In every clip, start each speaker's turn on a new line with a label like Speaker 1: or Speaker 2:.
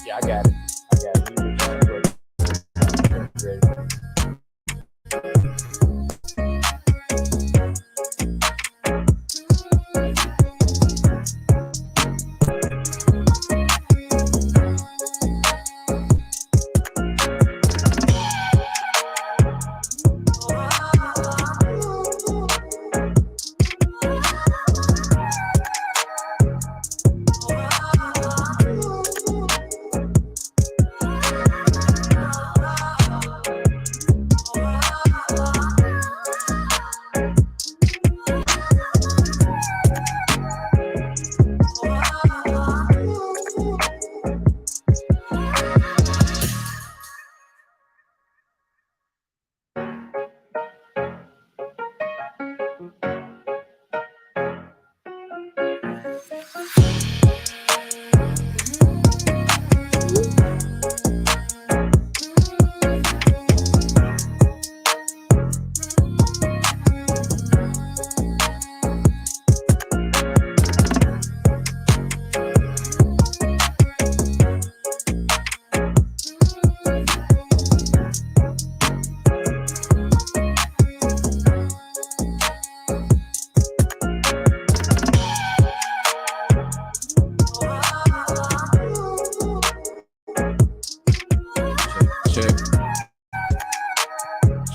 Speaker 1: Yeah, I got it.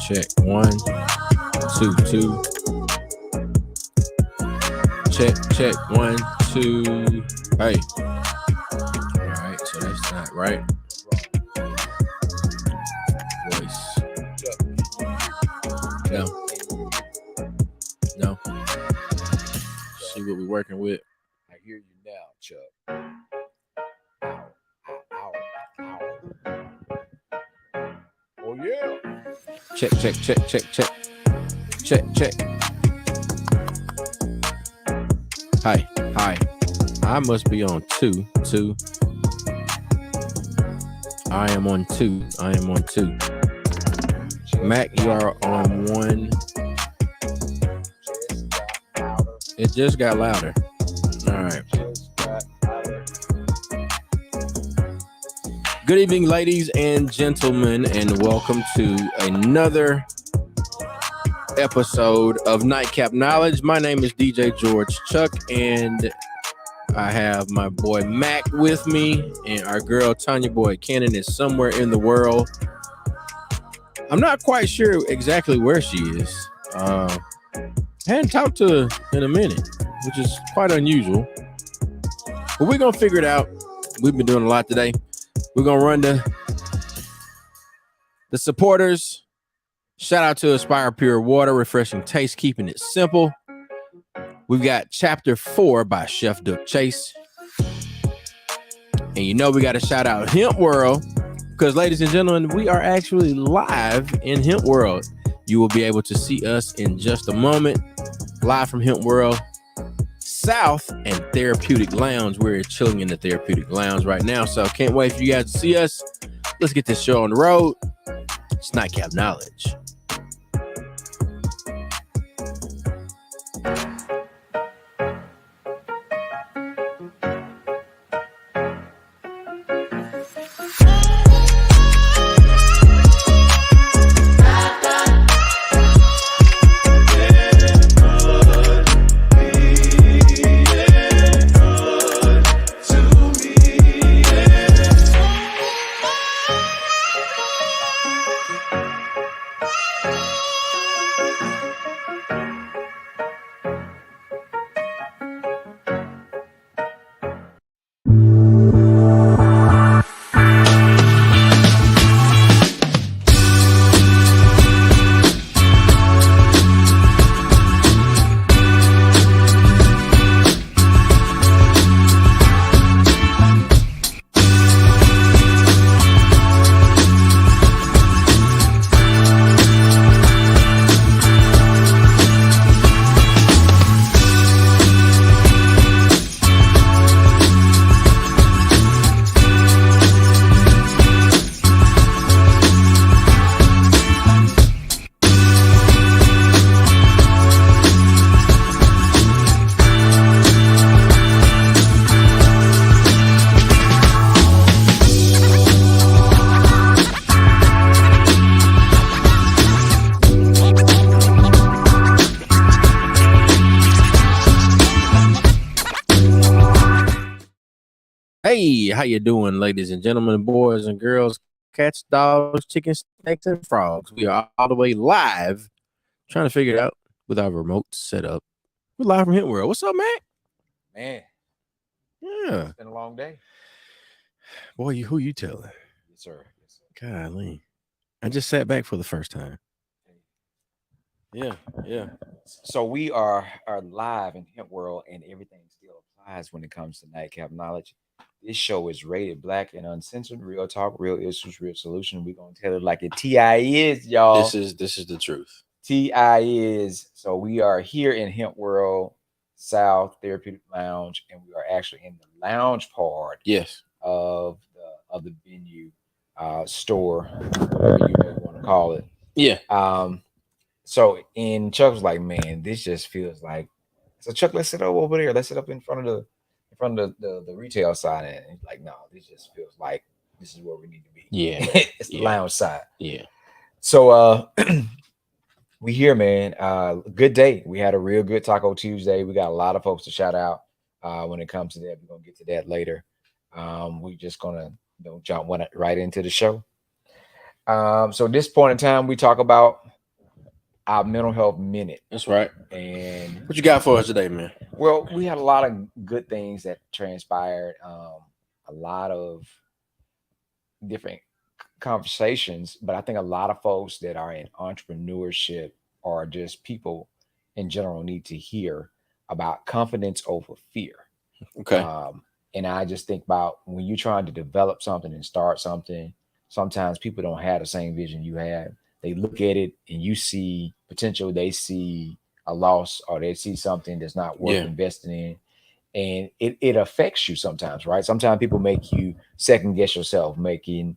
Speaker 2: Check 1, 2, 2. Check 1, 2. Hey. All right, so that's not right. Voice. No. See what we're working with.
Speaker 1: I hear you now, Chuck. Ow. Oh yeah.
Speaker 2: Check. Hi. I must be on 2. I am on 2. Mac, you are on 1. It just got louder. All right. Good evening, ladies and gentlemen, and welcome to another episode of Nightcap Knowledge. My name is DJ George Chuck, and I have my boy Mac with me, and our girl Tonya Boyd Cannon is somewhere in the world. I'm not quite sure exactly where she is. I hadn't talked to her in a minute, which is quite unusual. But we're going to figure it out. We've been doing a lot today. We're going to run the supporters. Shout out to Aspire Pure Water, refreshing taste, keeping it simple. We've got Chapter 4 by Chef Duck Chase. And you know we got to shout out Hemp World, because, ladies and gentlemen, we are actually live in Hemp World. You will be able to see us in just a moment, live from Hemp World South and Therapeutic Lounge. We're chilling in the Therapeutic Lounge right now, so can't wait for you guys to see us. Let's get this show on the road. It's Nightcap Knowledge. Hey, how you doing, ladies and gentlemen, boys and girls, cats, dogs, chickens, snakes, and frogs? We are all the way live, trying to figure it out with our remote setup. We're live from Hemp World. What's up, man?
Speaker 1: Man,
Speaker 2: Yeah,
Speaker 1: it's been a long day.
Speaker 2: boy, who you telling?
Speaker 1: Yes, sir. Yes, sir.
Speaker 2: Golly, I just sat back for the first time. Yeah.
Speaker 1: So we are live in Hemp World, and everything still applies when it comes to Nightcap knowledge. This show is rated black and uncensored, real talk, real issues, real solution. We're gonna tell it like it TI is, y'all.
Speaker 2: This is the truth.
Speaker 1: TI is. So we are here in Hemp World South Therapeutic Lounge, and we are actually in the lounge part
Speaker 2: Yes.
Speaker 1: of the venue, store, whatever you may want to call it.
Speaker 2: Yeah.
Speaker 1: So and Chuck was like, man, this just feels like, so Chuck, let's sit up over there. Let's sit up in front of the retail side. And he's like, no, this just feels like this is where we need to be.
Speaker 2: Yeah.
Speaker 1: It's the
Speaker 2: Yeah.
Speaker 1: lounge side.
Speaker 2: Yeah.
Speaker 1: So we here, man. Good day. We had a real good Taco Tuesday. We got a lot of folks to shout out when it comes to that. We're gonna get to that later. We just gonna jump right into the show. So at this point in time, we talk about our mental health minute.
Speaker 2: That's right.
Speaker 1: And
Speaker 2: What you got for us today, man?
Speaker 1: well, we had a lot of good things that transpired. A lot of different conversations, but I think a lot of folks that are in entrepreneurship or just people in general need to hear about confidence over fear.
Speaker 2: Okay.
Speaker 1: And I just think about when you're trying to develop something and start something, sometimes people don't have the same vision you have. They look at it and you see potential, they see a loss, or they see something that's not worth
Speaker 2: Yeah.
Speaker 1: investing in. And it affects you sometimes, right? Sometimes people make you second guess yourself, make you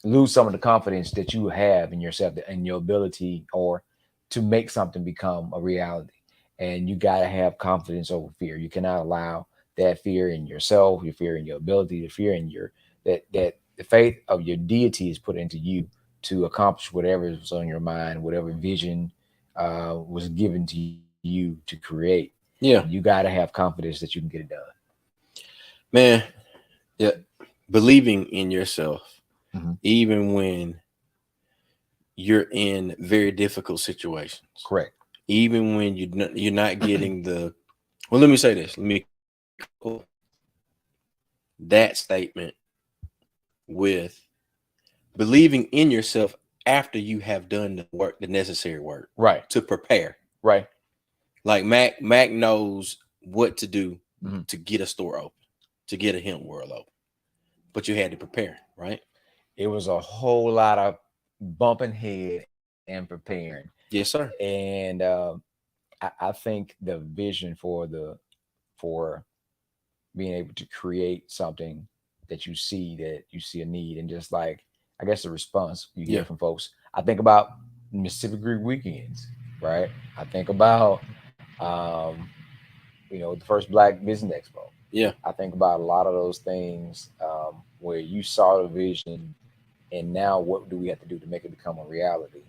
Speaker 1: lose some of the confidence that you have in yourself and your ability or to make something become a reality. And you got to have confidence over fear. You cannot allow that fear in yourself, your fear in your ability, the fear in your that the faith of your deity is put into you to accomplish whatever is on your mind, whatever vision was given to you to create.
Speaker 2: Yeah.
Speaker 1: You got to have confidence that you can get it done.
Speaker 2: Man, yeah. Believing in yourself,
Speaker 1: Mhm.
Speaker 2: even when you're in very difficult situations.
Speaker 1: Correct.
Speaker 2: Even when you're not getting the. Well, let me say this. Let me that statement with believing in yourself after you have done the work, the necessary work,
Speaker 1: Right.
Speaker 2: to prepare.
Speaker 1: Right.
Speaker 2: Like Mac knows what to do
Speaker 1: Mhm.
Speaker 2: to get a store open, to get a hemp world open, but you had to prepare, right?
Speaker 1: It was a whole lot of bumping head and preparing.
Speaker 2: Yes, sir.
Speaker 1: And I think the vision for being able to create something that you see a need, and just like I guess the response you hear
Speaker 2: Yeah.
Speaker 1: from folks. I think about Mississippi Greek weekends, right? I think about the first Black Business Expo.
Speaker 2: Yeah.
Speaker 1: I think about a lot of those things where you saw the vision, and now what do we have to do to make it become a reality?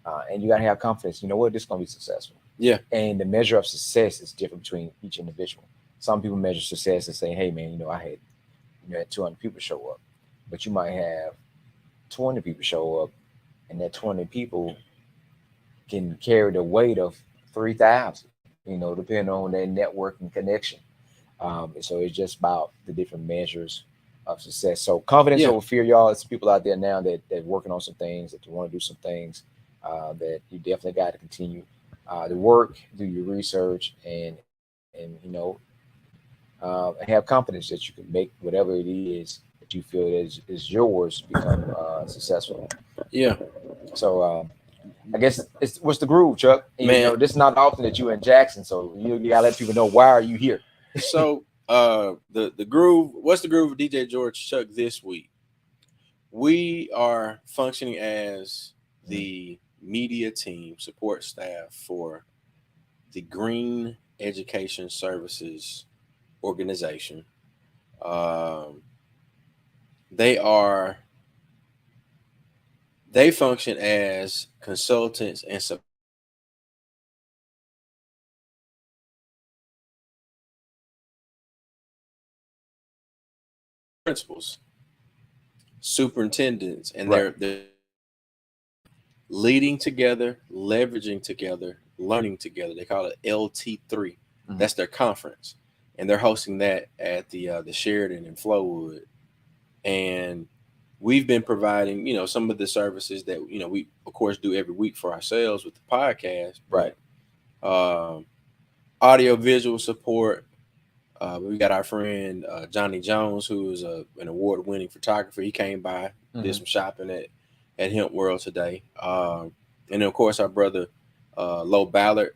Speaker 1: And you got to have confidence. You know what? This is going to be successful.
Speaker 2: Yeah.
Speaker 1: And the measure of success is different between each individual. Some people measure success and say, "Hey, man, I had 200 people show up," but you might have 20 people show up, and that 20 people can carry the weight of 3,000. Depending on their network and connection. So it's just about the different measures of success. So confidence
Speaker 2: Yeah.
Speaker 1: over fear, y'all. It's people out there now that working on some things, that you want to do some things, that you definitely got to continue to work, do your research, and have confidence that you can make whatever it is that you feel is yours become successful.
Speaker 2: Yeah.
Speaker 1: So I guess it's what's the groove, Chuck? And,
Speaker 2: Man.
Speaker 1: this is not often that you in Jackson, so you gotta let people know why are you here.
Speaker 2: So the groove, what's the groove of DJ George Chuck this week? We are functioning as the media team, support staff for the Green Education Services organization. They function as consultants and principals, superintendents, and
Speaker 1: Right.
Speaker 2: they're leading together, leveraging together, learning together. They call it LT3.
Speaker 1: Mhm.
Speaker 2: That's their conference, and they're hosting that at the Sheridan in Flowood. And we've been providing, some of the services that we of course do every week for ourselves with the podcast,
Speaker 1: Right.
Speaker 2: but audio visual support. We got our friend Johnny Jones, who is an award-winning photographer. He came by, did
Speaker 1: Mhm.
Speaker 2: some shopping at Hemp World today, and then of course our brother Lo Ballard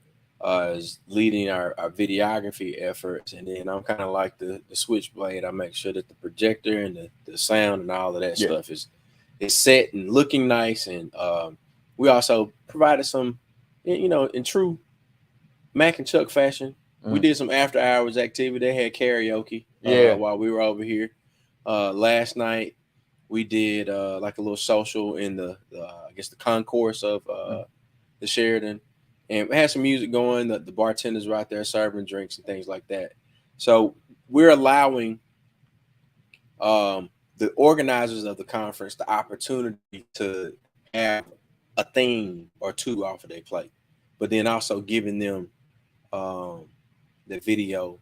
Speaker 2: is leading our videography efforts, and then I'm kind of like the switchblade. I make sure that the projector and the sound and all of that
Speaker 1: Yeah.
Speaker 2: stuff is set and looking nice, and we also provided some, in true Mac and Chuck fashion. We
Speaker 1: Mhm.
Speaker 2: did some after hours activity. They had karaoke
Speaker 1: Yeah.
Speaker 2: while we were over here. Last night we did like a little social in the I guess the concourse of
Speaker 1: Mhm.
Speaker 2: the Sheridan, and we had some music going. The bartenders were out there serving drinks and things like that. So we're allowing the organizers of the conference the opportunity to have a theme or two off of their plate, but then also giving them um, the video,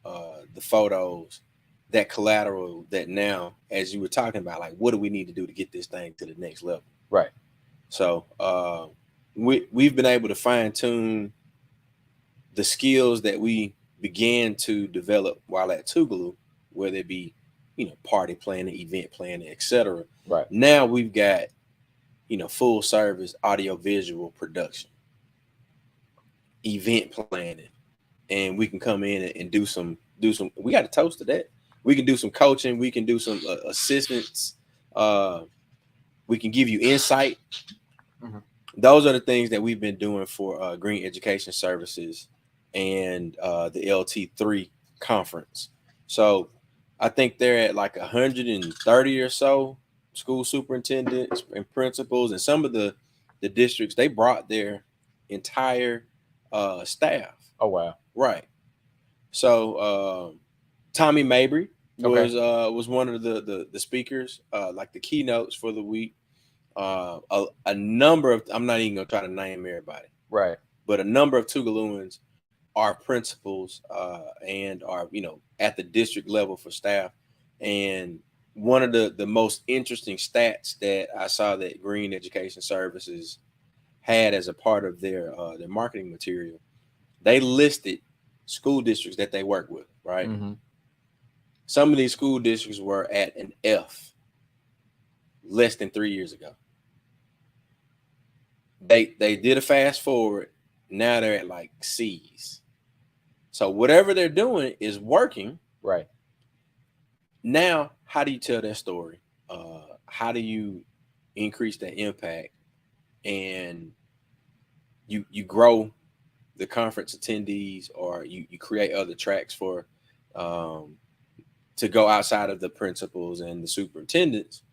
Speaker 2: the photos, that collateral that now, as you were talking about, like what do we need to do to get this thing to the next level?
Speaker 1: Right.
Speaker 2: So we've been able to fine tune the skills that we began to develop while at Tougaloo, whether it be, party planning, event planning, etc.
Speaker 1: Right.
Speaker 2: Now we've got, full service audio visual production, event planning, and we can come in and do some. We got a toast to that. We can do some coaching. We can do some assistance. Uh, we can give you insight.
Speaker 1: Mhm.
Speaker 2: Those are the things that we've been doing for Green Education Services and the LT3 conference. So I think they're at like 130 or so school superintendents and principals, and some of the districts they brought their entire staff.
Speaker 1: Oh wow.
Speaker 2: Right. So Tommy Mabry
Speaker 1: Okay.
Speaker 2: was one of the speakers, like the keynotes for the week. A number of, I'm not even gonna try to name everybody,
Speaker 1: Right.
Speaker 2: but a number of Tougalooans are principals and are at the district level for staff. And one of the most interesting stats that I saw that Green Education Services had as a part of their marketing material, they listed school districts that they work with, right?
Speaker 1: Mm-hmm.
Speaker 2: Some of these school districts were at an F less than 3 years ago. They did a fast forward. Now they're at like C's. So whatever they're doing is working.
Speaker 1: Right.
Speaker 2: Now, how do you tell that story? How do you increase that impact, and you grow the conference attendees, or you create other tracks for um, to go outside of the principals and the superintendents.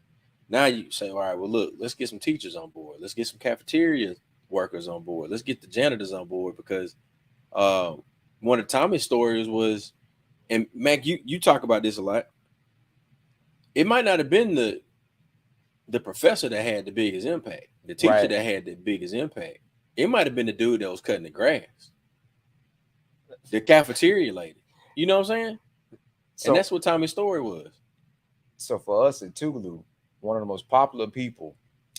Speaker 2: Now you say, all right, well, look, let's get some teachers on board. Let's get some cafeteria workers on board. Let's get the janitors on board, because uh, one of Tommy's stories was, and Mac, you talk about this a lot. It might not have been the professor that had the biggest impact, the teacher
Speaker 1: Right.
Speaker 2: that had the biggest impact. It might have been the dude that was cutting the grass, the cafeteria lady. You know what I'm saying? And
Speaker 1: So
Speaker 2: that's what Tommy's story was.
Speaker 1: so for us at Tougaloo, one of the most popular people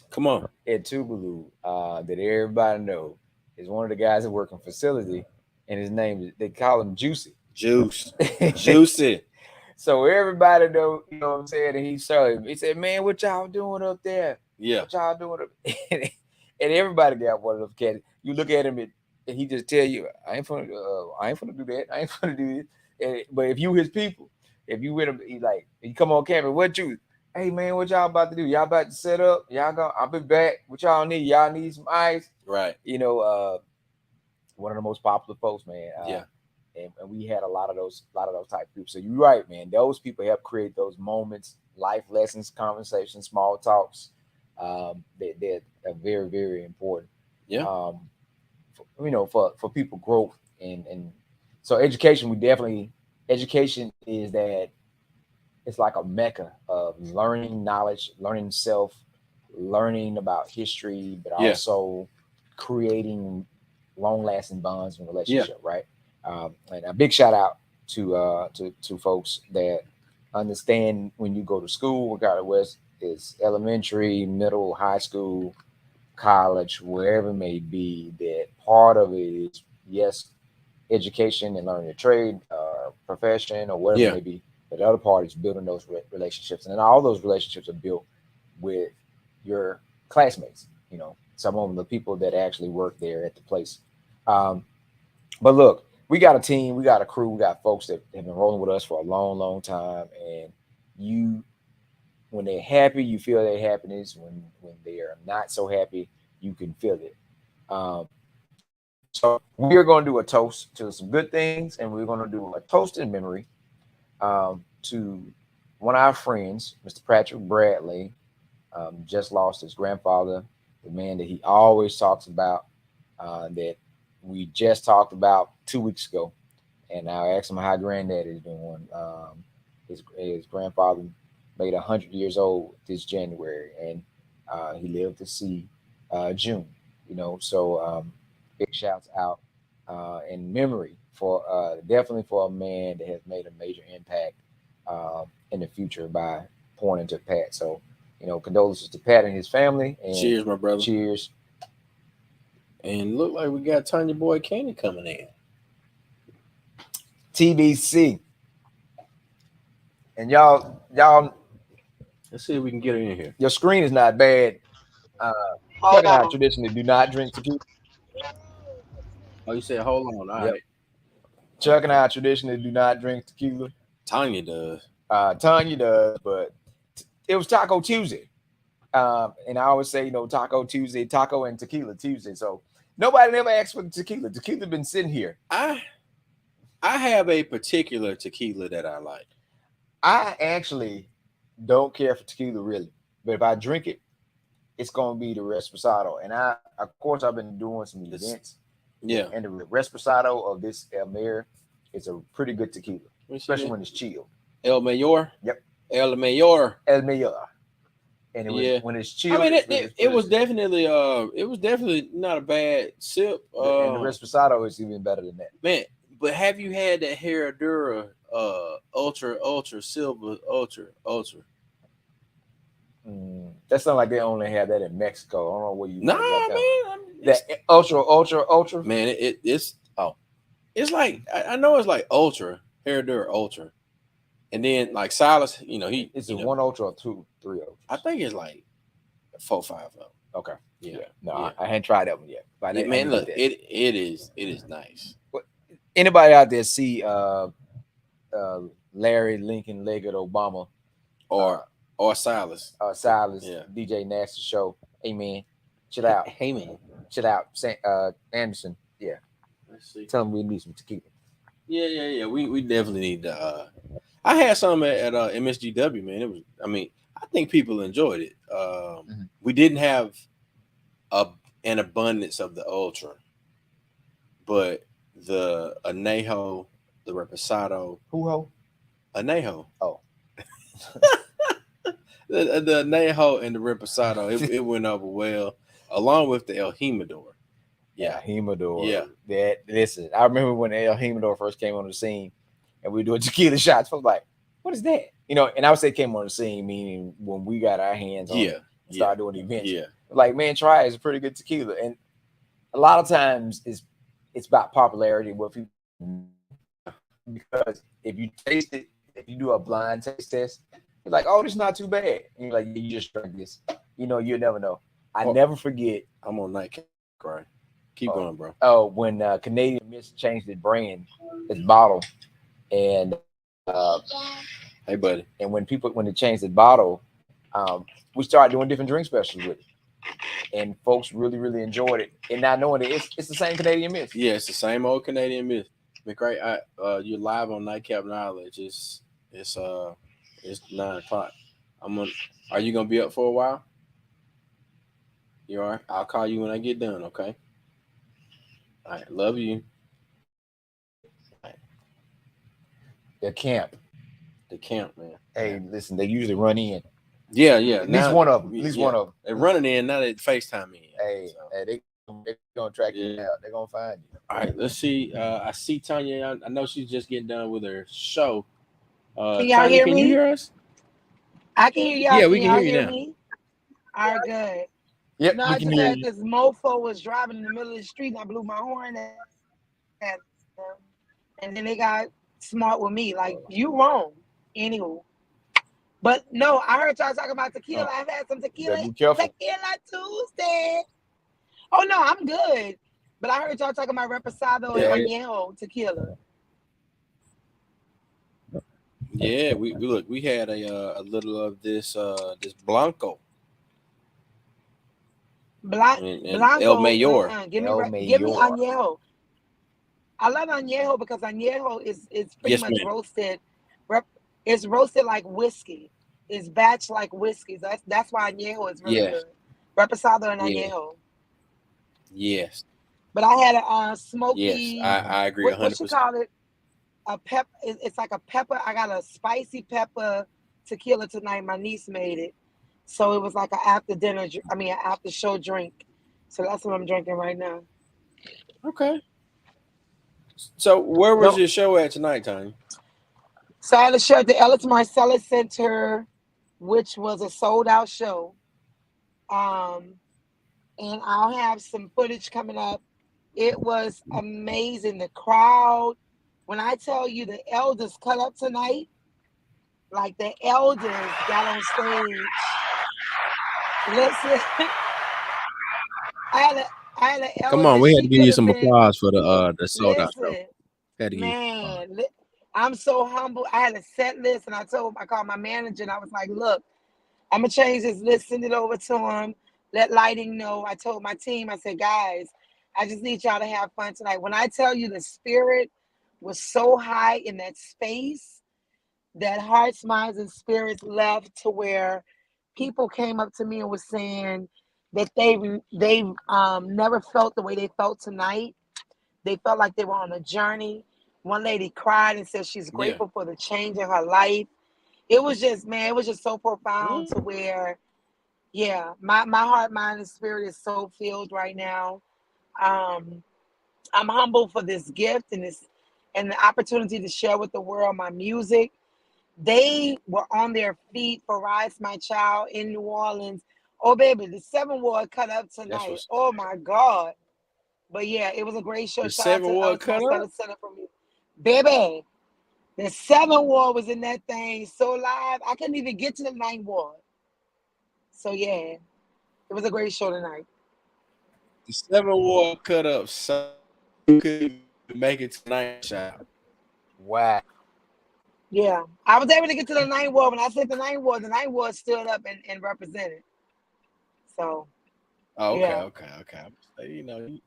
Speaker 2: Come on.
Speaker 1: at Tougaloo that everybody know is one of the guys that work in facility, and his name is, they call him Juicy.
Speaker 2: Juice. Juicy.
Speaker 1: So everybody know, you know what I'm saying? And he showed him. He said, "Man, what y'all doing up there?
Speaker 2: Yeah.
Speaker 1: What y'all doing up?" And everybody got one of those cats. You look at him and he just tell you, I ain't gonna do that. I ain't gonna do this." But if you his people, if you with him, he come on camera. What you? Hey man, what y'all about to do? Y'all about to set up? Y'all go? I'll be back. What y'all need? Y'all need some ice?
Speaker 2: Right.
Speaker 1: One of the most popular folks, man.
Speaker 2: Yeah.
Speaker 1: And we had a lot of those type of people. So you're right, man. Those people help create those moments, life lessons, conversations, small talks. They're very, very important.
Speaker 2: Yeah.
Speaker 1: For people growth and so education. Education is that it's like a mecca of learning knowledge, learning self, learning about history, but
Speaker 2: Yeah.
Speaker 1: also creating long lasting bonds and
Speaker 2: Yeah.
Speaker 1: relationship, right? And a big shout out to folks that understand when you go to school, regardless whether it's elementary, middle, high school, college, wherever it may be, that part of it is yes, education and learning a trade, profession, or whatever it
Speaker 2: Yeah.
Speaker 1: may be. But the other part is building those relationships, and then all those relationships are built with your classmates. You know, some of them the people that actually work there at the place. Um, but look, we got a team, we got a crew, we got folks that have been rolling with us for a long, long time, and you when they're happy, you feel their happiness. When they are not so happy, you can feel it. So we are going to do a toast to some good things, and we're going to do a toast in memory to one of our friends, Mr. Patrick Bradley. Just lost his grandfather, the man that he always talks about, that we just talked about 2 weeks ago. And I asked him how granddad is doing. His grandfather made 100 years old this January, and he lived to see June. You know, so big shouts out in memory for definitely for a man that has made a major impact in the future by pouring into Pat. So, you know, condolences to Pat and his family, and
Speaker 2: Cheers, my brother.
Speaker 1: cheers.
Speaker 2: And look like we got Tonya Boyd Cannon coming in.
Speaker 1: TBC. And y'all,
Speaker 2: Let's see if we can get her in here.
Speaker 1: your screen is not bad. Uh, Chuck
Speaker 3: Hold
Speaker 1: and I
Speaker 3: on.
Speaker 1: traditionally do not drink tequila.
Speaker 2: Oh, you said hold on. All
Speaker 1: Yep.
Speaker 2: right.
Speaker 1: Chuck and I traditionally do not drink tequila.
Speaker 2: Tonya does.
Speaker 1: Tanya does, but it was Taco Tuesday. And I always say, you know, Taco Tuesday, Taco and Tequila Tuesday. So nobody never asked for the tequila. Tequila been sitting here.
Speaker 2: I have a particular tequila that I like.
Speaker 1: I actually don't care for tequila really, but if I drink it, it's gonna be the Reposado. And I, of course, I've been doing some
Speaker 2: This,
Speaker 1: events,
Speaker 2: yeah.
Speaker 1: and the Reposado of this El Mayor is a pretty good tequila,
Speaker 2: Let me see
Speaker 1: especially
Speaker 2: that.
Speaker 1: when it's chilled.
Speaker 2: El Mayor.
Speaker 1: Yep,
Speaker 2: El Mayor.
Speaker 1: El Mayor. And
Speaker 2: Yeah.
Speaker 1: when it's
Speaker 2: I
Speaker 1: chilled,
Speaker 2: mean,
Speaker 1: it's
Speaker 2: it
Speaker 1: really
Speaker 2: was
Speaker 1: good.
Speaker 2: definitely not a bad sip.
Speaker 1: And the Reposado is even better than that.
Speaker 2: Man, but have you had that Herradura ultra silver ultra?
Speaker 1: That sounds like they only have that in Mexico. I don't know where you
Speaker 2: Nah,
Speaker 1: guys got
Speaker 2: man.
Speaker 1: that. That ultra.
Speaker 2: Man, it's like I know it's like ultra Herradura ultra, and then like Silas,
Speaker 1: It's a one ultra or two, three ultra.
Speaker 2: I think it's like 4-5 of them.
Speaker 1: Okay.
Speaker 2: Yeah.
Speaker 1: No,
Speaker 2: Yeah.
Speaker 1: I hadn't tried that one yet. But
Speaker 2: Yeah,
Speaker 1: I
Speaker 2: man,
Speaker 1: need to
Speaker 2: look,
Speaker 1: get that.
Speaker 2: it is nice.
Speaker 1: Anybody out there see Larry Lincoln Leggett Obama
Speaker 2: Or Silas.
Speaker 1: Silas
Speaker 2: Yeah.
Speaker 1: DJ Nasty show? Hey man, chill out.
Speaker 2: Hey man.
Speaker 1: Chill out. Anderson. Yeah.
Speaker 2: Let's see.
Speaker 1: Tell him we need some tequila.
Speaker 2: Yeah. We definitely need to. I had some at MSGW, man. It was. I mean, I think people enjoyed it. We didn't have an abundance of the ultra, but the anejo, the reposado,
Speaker 1: Who ho?
Speaker 2: anejo.
Speaker 1: Oh.
Speaker 2: the anejo and the reposado, it went over well, along with the El Jimador.
Speaker 1: Yeah, Humidor.
Speaker 2: Yeah.
Speaker 1: That listen, I remember when El Humidor first came on the scene, and we doing tequila shots. I was like, "What is that?" You know, and I would say came on the scene meaning when we got our hands on it and started doing events.
Speaker 2: Yeah.
Speaker 1: Like, man, try it. It's a pretty good tequila, and a lot of times it's about popularity. What people because if you taste it, if you do a blind taste test, you're like, "Oh, this is not too bad." And you're like, "You just drank this." You know, you'll never know. I never forget.
Speaker 2: I'm on Nightcap, right? Keep going, bro.
Speaker 1: Oh, when Canadian Mist changed its brand, its bottle, and
Speaker 2: Hey, buddy.
Speaker 1: and when they changed the bottle, we started doing different drink specials with it, and folks really really enjoyed it. And not knowing that it's the same Canadian Mist.
Speaker 2: Yeah, it's the same old Canadian Mist. McRae, you're live on Nightcap Knowledge. It's 9:00. Are you gonna be up for a while? You are. I'll call you when I get done. Okay. All right. Love you.
Speaker 1: The camp.
Speaker 2: the camp, man.
Speaker 1: Hey, listen, they usually run in.
Speaker 2: Yeah.
Speaker 1: At least one of them. At least one of them.
Speaker 2: They're running in, now they FaceTime in.
Speaker 1: Hey, they're gonna track you down. They're gonna find you.
Speaker 2: All right, let's see. I see Tonya. I know she's just getting done with her show.
Speaker 3: Can y'all
Speaker 2: Tonya,
Speaker 3: hear
Speaker 2: can
Speaker 3: me?
Speaker 2: you hear us?
Speaker 3: I can hear y'all.
Speaker 2: Yeah,
Speaker 3: Can
Speaker 2: we can
Speaker 3: y'all
Speaker 2: hear you now.
Speaker 3: me? All right, good.
Speaker 1: Yep,
Speaker 3: No,
Speaker 1: we
Speaker 3: I
Speaker 1: can
Speaker 3: just
Speaker 1: hear
Speaker 3: had
Speaker 1: you.
Speaker 3: this mofo was driving in the middle of the street and I blew my horn at them. And then they got smart with me. Like, you wrong. Anywho. But no, I heard y'all talking about tequila. I've had some
Speaker 1: You
Speaker 3: tequila.
Speaker 1: better be careful.
Speaker 3: Tequila Tuesday. Oh no, I'm good. But I heard y'all talking about Reposado and Añejo tequila.
Speaker 2: Yeah, we look. We had a little of this Blanco. And
Speaker 3: Blanco.
Speaker 2: El Mayor.
Speaker 3: Give me
Speaker 1: El
Speaker 3: Añejo. I love Añejo because Añejo is pretty much roasted. It's roasted like whiskey. It's batched like whiskey. So that's why Añejo is really good. Reposado and Añejo.
Speaker 2: Yes.
Speaker 3: But I had a smoky.
Speaker 2: Yes, I agree 100%.
Speaker 3: What you call it? A pep. It's like a pepper. I got a spicy pepper tequila tonight. My niece made it, so it was like an after dinner. An after show drink. So that's what I'm drinking right now.
Speaker 2: Okay. So where was your show at tonight, Tony?
Speaker 3: So I had a show at the Ellis Marcellus Center, which was a sold out show. And I'll have some footage coming up. It was amazing. The crowd. When I tell you the elders cut up tonight, like the elders got on stage. Listen, I had an elder.
Speaker 2: Come on, we had to give you some applause for the sold out show.
Speaker 3: Man, I'm so humble. I had a set list, and I called my manager, and I was like, "Look, I'm gonna change this list, send it over to him, let lighting know." I told my team, I said, "Guys, I just need y'all to have fun tonight." When I tell you the spirit was so high in that space that hearts, minds, and spirits left to where people came up to me and was saying that they've never felt the way they felt tonight. They felt like they were on a journey. One lady cried and said she's grateful for the change in her life. It was just, man, it was just so profound to where, my heart, mind, and spirit is so filled right now. I'm humble for this gift and the opportunity to share with the world my music. They were on their feet for Rise My Child in New Orleans. Oh, baby, the 7 Ward cut up tonight. Oh, my God. But, yeah, it was a great show.
Speaker 2: The
Speaker 3: Shout out
Speaker 2: 7
Speaker 3: to
Speaker 2: Ward cut up?
Speaker 3: Center for me. Baby, the 7 Ward was in that thing so live. I couldn't even get to the 9 Ward. So, yeah, it was a great show tonight.
Speaker 2: The 7 Ward cut up so you couldn't make it tonight, child.
Speaker 1: Wow.
Speaker 3: Yeah, I was able to get to the 9 Ward. When I said the 9 Ward stood up and represented. So,
Speaker 2: okay. You know,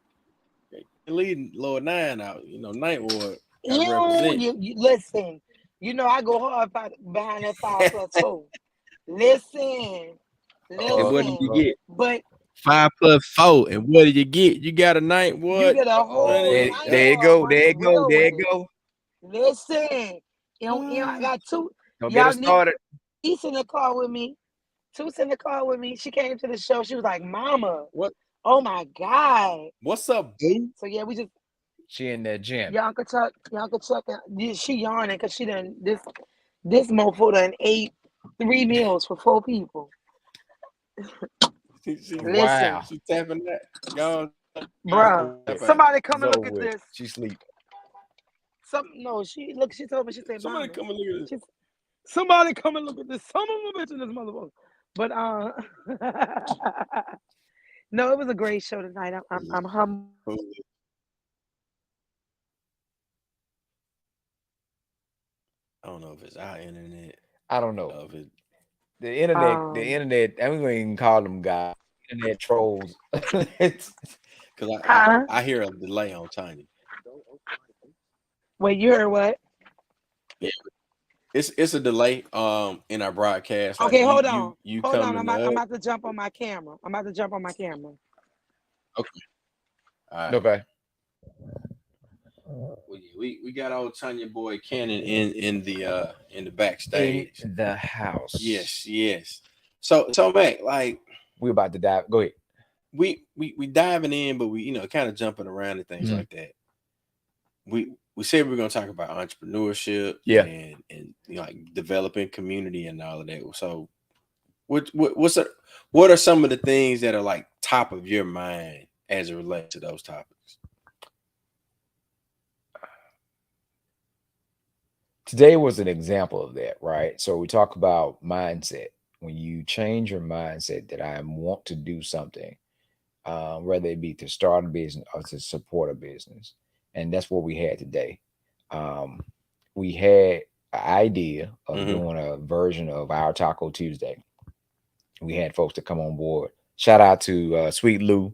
Speaker 2: you're leading Lord 9 out. You know, 9 Ward represent.
Speaker 3: You listen. You know I go hard behind that 5+4. Listen.
Speaker 2: And what did you get?
Speaker 3: But
Speaker 2: 5+4, and what did you get? You got a 9 Ward.
Speaker 3: You get a whole.
Speaker 1: There you go.
Speaker 3: Listen. I got 2.
Speaker 1: Don't get us started.
Speaker 3: She's in the car with me. 2's in the car with me. She came to the show. She was like, "Mama,
Speaker 2: what?
Speaker 3: Oh my God,
Speaker 2: what's up, boo?"
Speaker 3: So yeah, we just.
Speaker 1: She in that gym.
Speaker 3: Y'all could check. She yawning because she done this mofo done ate 3 meals for 4 people.
Speaker 2: Wow. She tapping that. Y'all,
Speaker 3: bruh. Somebody come and look at this.
Speaker 1: She sleep.
Speaker 3: She told me, she said,
Speaker 2: somebody come and look at this.
Speaker 3: Somebody come and look at this. Some of them bitch in this motherfucker. But no, it was a great show tonight. I'm humble.
Speaker 2: I don't know if it's our internet.
Speaker 1: I don't know. The internet, I'm going to even call them guys. Internet trolls.
Speaker 2: Because I hear a delay on Tiny.
Speaker 3: Wait, you heard what?
Speaker 2: Yeah. It's a delay in our broadcast.
Speaker 3: Okay, hold on. Hold on. I'm about to jump on my camera. Okay.
Speaker 2: All right.
Speaker 1: Okay.
Speaker 2: We got old Tonya Boyd Cannon in the backstage.
Speaker 1: In the house.
Speaker 2: Yes. So Mac, like
Speaker 1: we're about to dive. Go ahead.
Speaker 2: We diving in, but we kind of jumping around and things like that. We said we are gonna talk about entrepreneurship, and like developing community and all of that. So what are some of the things that are like top of your mind as it relates to those topics?
Speaker 1: Today was an example of that, right? So we talk about mindset. When you change your mindset that I want to do something, whether it be to start a business or to support a business, and that's what we had today. We had an idea of doing a version of our Taco Tuesday. We had folks to come on board. Shout out to Sweet Lou,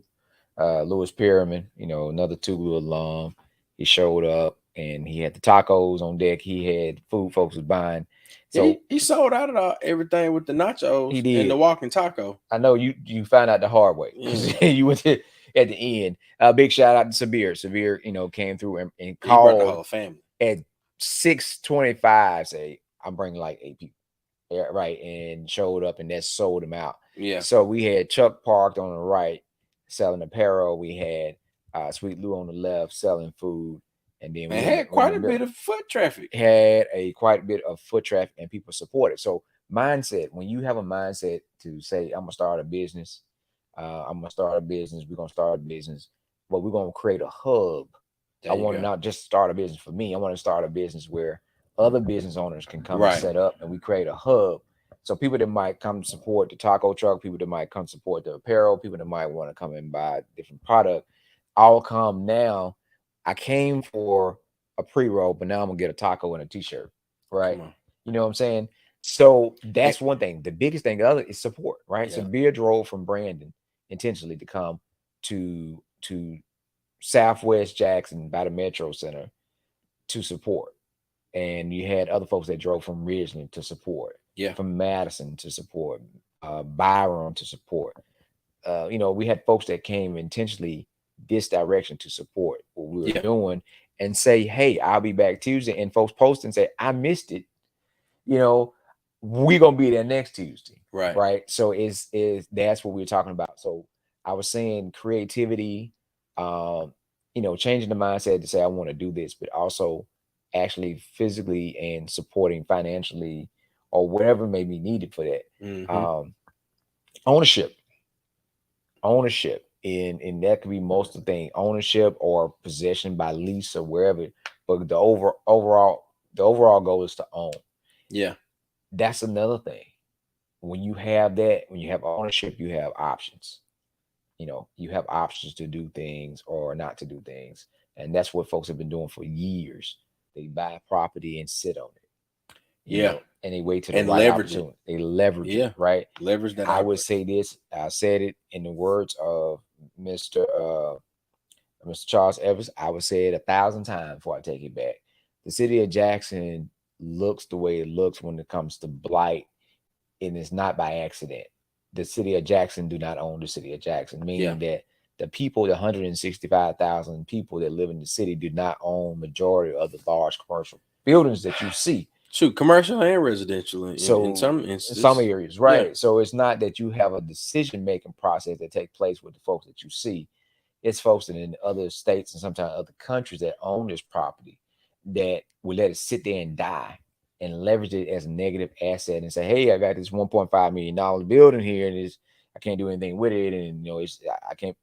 Speaker 1: Louis Pyramid, another Tulu alum. He showed up and he had the tacos on deck. He had food folks was buying. So
Speaker 2: he sold out of everything with the nachos and the walking taco.
Speaker 1: I know you found out the hard way. You went to at the end. Big shout out to Sabir. Sabir, came through and called
Speaker 2: he brought the whole family
Speaker 1: at 6:25. Say I'm bringing like 8 people. Yeah, right, and showed up, and that sold him out.
Speaker 2: Yeah.
Speaker 1: So we had Chuck parked on the right, selling apparel. We had Sweet Lou on the left, selling food, and then we
Speaker 2: had quite a bit of foot traffic.
Speaker 1: Had quite a bit of foot traffic, and people supported. So mindset. When you have a mindset to say, "I'm gonna start a business," we're gonna start a business, but we're gonna create a hub. I want to not just start a business for me. I want to start a business where other business owners can come and set up, and we create a hub. So people that might come support the taco truck, people that might come support the apparel, people that might want to come and buy different product, all come now. I came for a pre-roll, but now I'm gonna get a taco and a t-shirt, right? You know what I'm saying? So that's one thing. The biggest thing, the other is support, right? So Beer drove from Brandon intentionally to come to Southwest Jackson by the Metro Center to support. And you had other folks that drove from Ridgeland to support, from Madison to support, Byron to support. We had folks that came intentionally this direction to support what we were doing and say, "Hey, I'll be back Tuesday." And folks post and say, "I missed it." We're gonna be there next Tuesday, right? So is that's what we were talking about. So I was saying creativity, changing the mindset to say I want to do this, but also actually physically and supporting financially or whatever may be needed for that. Ownership, and that could be most of the thing, ownership or possession by lease or wherever, but the overall goal is to own. That's another thing. When you have that, when you have ownership, you have options. You have options to do things or not to do things, and that's what folks have been doing for years. They buy property and sit on it. And they wait till the right opportunity. They leverage it, right?
Speaker 2: Leverage that.
Speaker 1: I would say this. I said it in the words of Mr. Charles Evans. I would say it 1,000 times before I take it back. The city of Jackson looks the way it looks when it comes to blight, and it's not by accident. The city of Jackson do not own the city of Jackson, meaning that the people, the 165,000 people that live in the city, do not own majority of the large commercial buildings that you see.
Speaker 2: Commercial and residential in some instances.
Speaker 1: In some areas, right? So it's not that you have a decision-making process that take place with the folks that you see. It's folks that in other states and sometimes other countries that own this property that will let it sit there and die and leverage it as a negative asset and say, "Hey, I got this $1.5 million building here, and I can't do anything with it, and I can't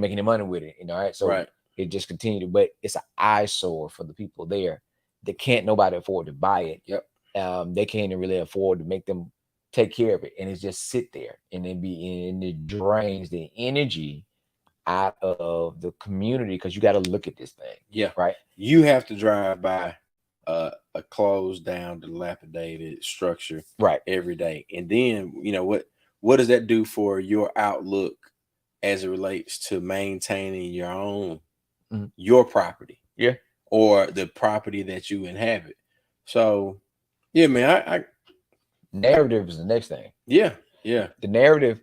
Speaker 1: make any money with it." Right? So it just continued, but it's an eyesore for the people there. They can't nobody afford to buy it. They can't really afford to make them take care of it, and it just sit there, and it drains the energy out of the community because you got to look at this thing. Right.
Speaker 2: You have to drive by a closed down, dilapidated structure every day, and then what does that do for your outlook as it relates to maintaining your own your property? Or the property that you inhabit. So, man,
Speaker 1: narrative is the next thing.
Speaker 2: The
Speaker 1: narrative,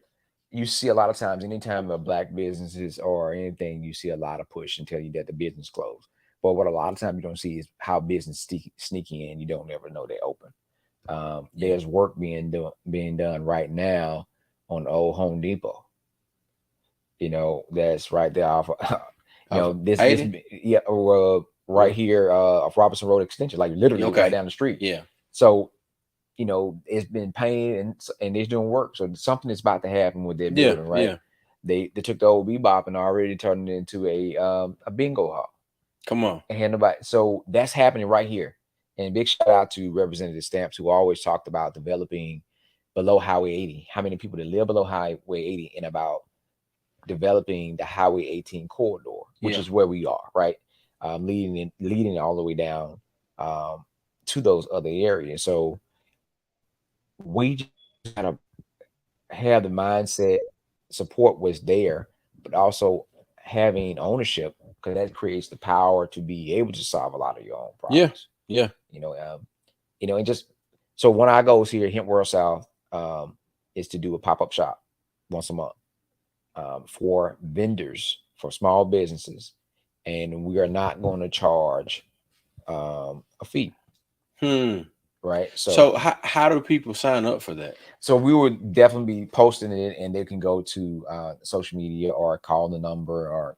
Speaker 1: you see a lot of times, anytime a black businesses or anything, you see a lot of push and tell you that the business closed. But what a lot of times you don't see is how business sneaking in. You don't ever know they're open. There's work being done right now on Old Home Depot. That's right there off. This yeah, or right here off Robinson Road Extension, like literally right down the street.
Speaker 2: Yeah.
Speaker 1: So it's been painted and it's doing work. So something is about to happen with their building, right?
Speaker 2: Yeah.
Speaker 1: They took the old bebop and already turned it into a bingo hall.
Speaker 2: Come on.
Speaker 1: And nobody, so that's happening right here. And big shout out to Representative Stamps, who always talked about developing below Highway 80. How many people that live below Highway 80, and about developing the Highway 18 corridor, which is where we are, right? Leading all the way down to those other areas. So we just gotta have the mindset, support was there, but also having ownership, because that creates the power to be able to solve a lot of your own problems.
Speaker 2: Yeah.
Speaker 1: And just so one of our goals here at Hemp World South is to do a pop-up shop once a month for vendors, for small businesses, and we are not going to charge a fee. Right.
Speaker 2: So how do people sign up for that?
Speaker 1: So we would definitely be posting it, and they can go to social media or call the number, or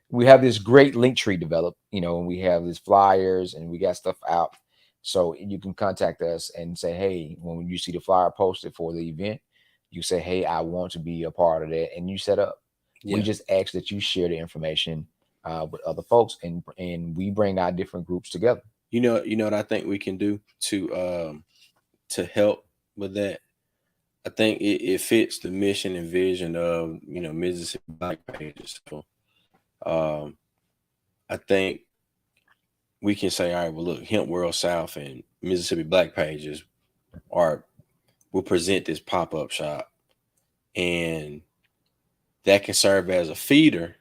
Speaker 1: we have this great link tree developed, and we have these flyers and we got stuff out. So you can contact us and say, hey, when you see the flyer posted for the event, you say, hey, I want to be a part of that, and you set up. We just ask that you share the information with other folks, and we bring our different groups together.
Speaker 2: You know what I think we can do to help with that? I think it fits the mission and vision of Mississippi Black Pages. So I think we can say, all right, well, look, Hemp World South and Mississippi Black Pages will present this pop-up shop, and that can serve as a feeder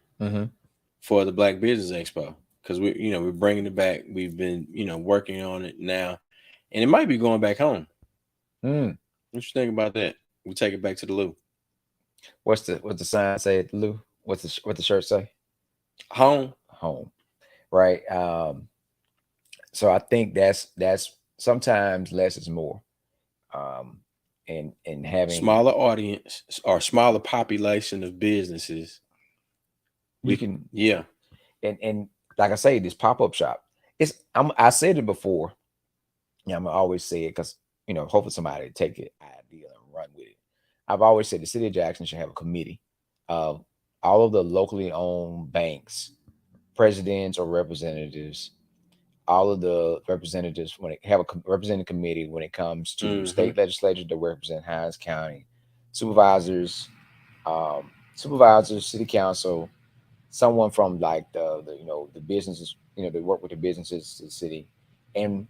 Speaker 2: for the Black Business Expo. Because we're bringing it back. We've been working on it now, and it might be going back home. What you think about that? We take it back to the Lou.
Speaker 1: What's the sign say at the Lou? What the shirt say?
Speaker 2: Home.
Speaker 1: Right. So I think that's sometimes less is more. And having
Speaker 2: smaller audience or smaller population of businesses.
Speaker 1: And like I say, this pop-up shop, I said it before. I'm gonna always say it because hopefully somebody take it idea and run with it. I've always said the city of Jackson should have a committee of all of the locally owned banks, presidents or representatives, all of the representatives, when they have a representative committee when it comes to state legislatures that represent Hines County, supervisors, city council, someone from like the businesses, they work with the businesses of the city, and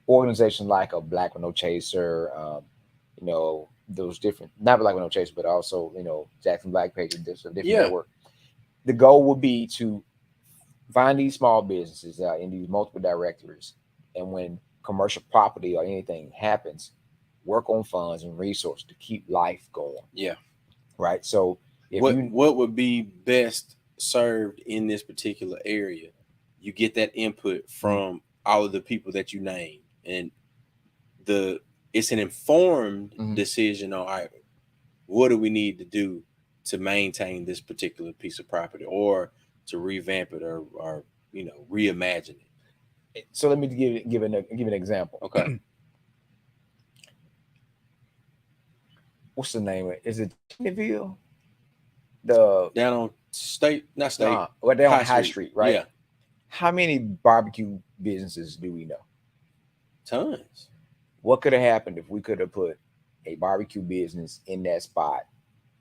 Speaker 1: organizations like a Black with No Chaser, those different, not Black with No Chaser, but also Jackson Black Pages, different network. The goal would be to find these small businesses in these multiple directories, and when commercial property or anything happens, work on funds and resources to keep life going. Right. So
Speaker 2: what would be best served in this particular area, you get that input from all of the people that you name, and it's an informed decision on, all right, what do we need to do to maintain this particular piece of property, or to revamp it, or reimagine it.
Speaker 1: So let me give an example.
Speaker 2: Okay.
Speaker 1: What's the name of it? Is it Cheneyville? Down
Speaker 2: on State, not State.
Speaker 1: Well, they're on High Street, right?
Speaker 2: Yeah.
Speaker 1: How many barbecue businesses do we know?
Speaker 2: Tons.
Speaker 1: What could have happened if we could have put a barbecue business in that spot,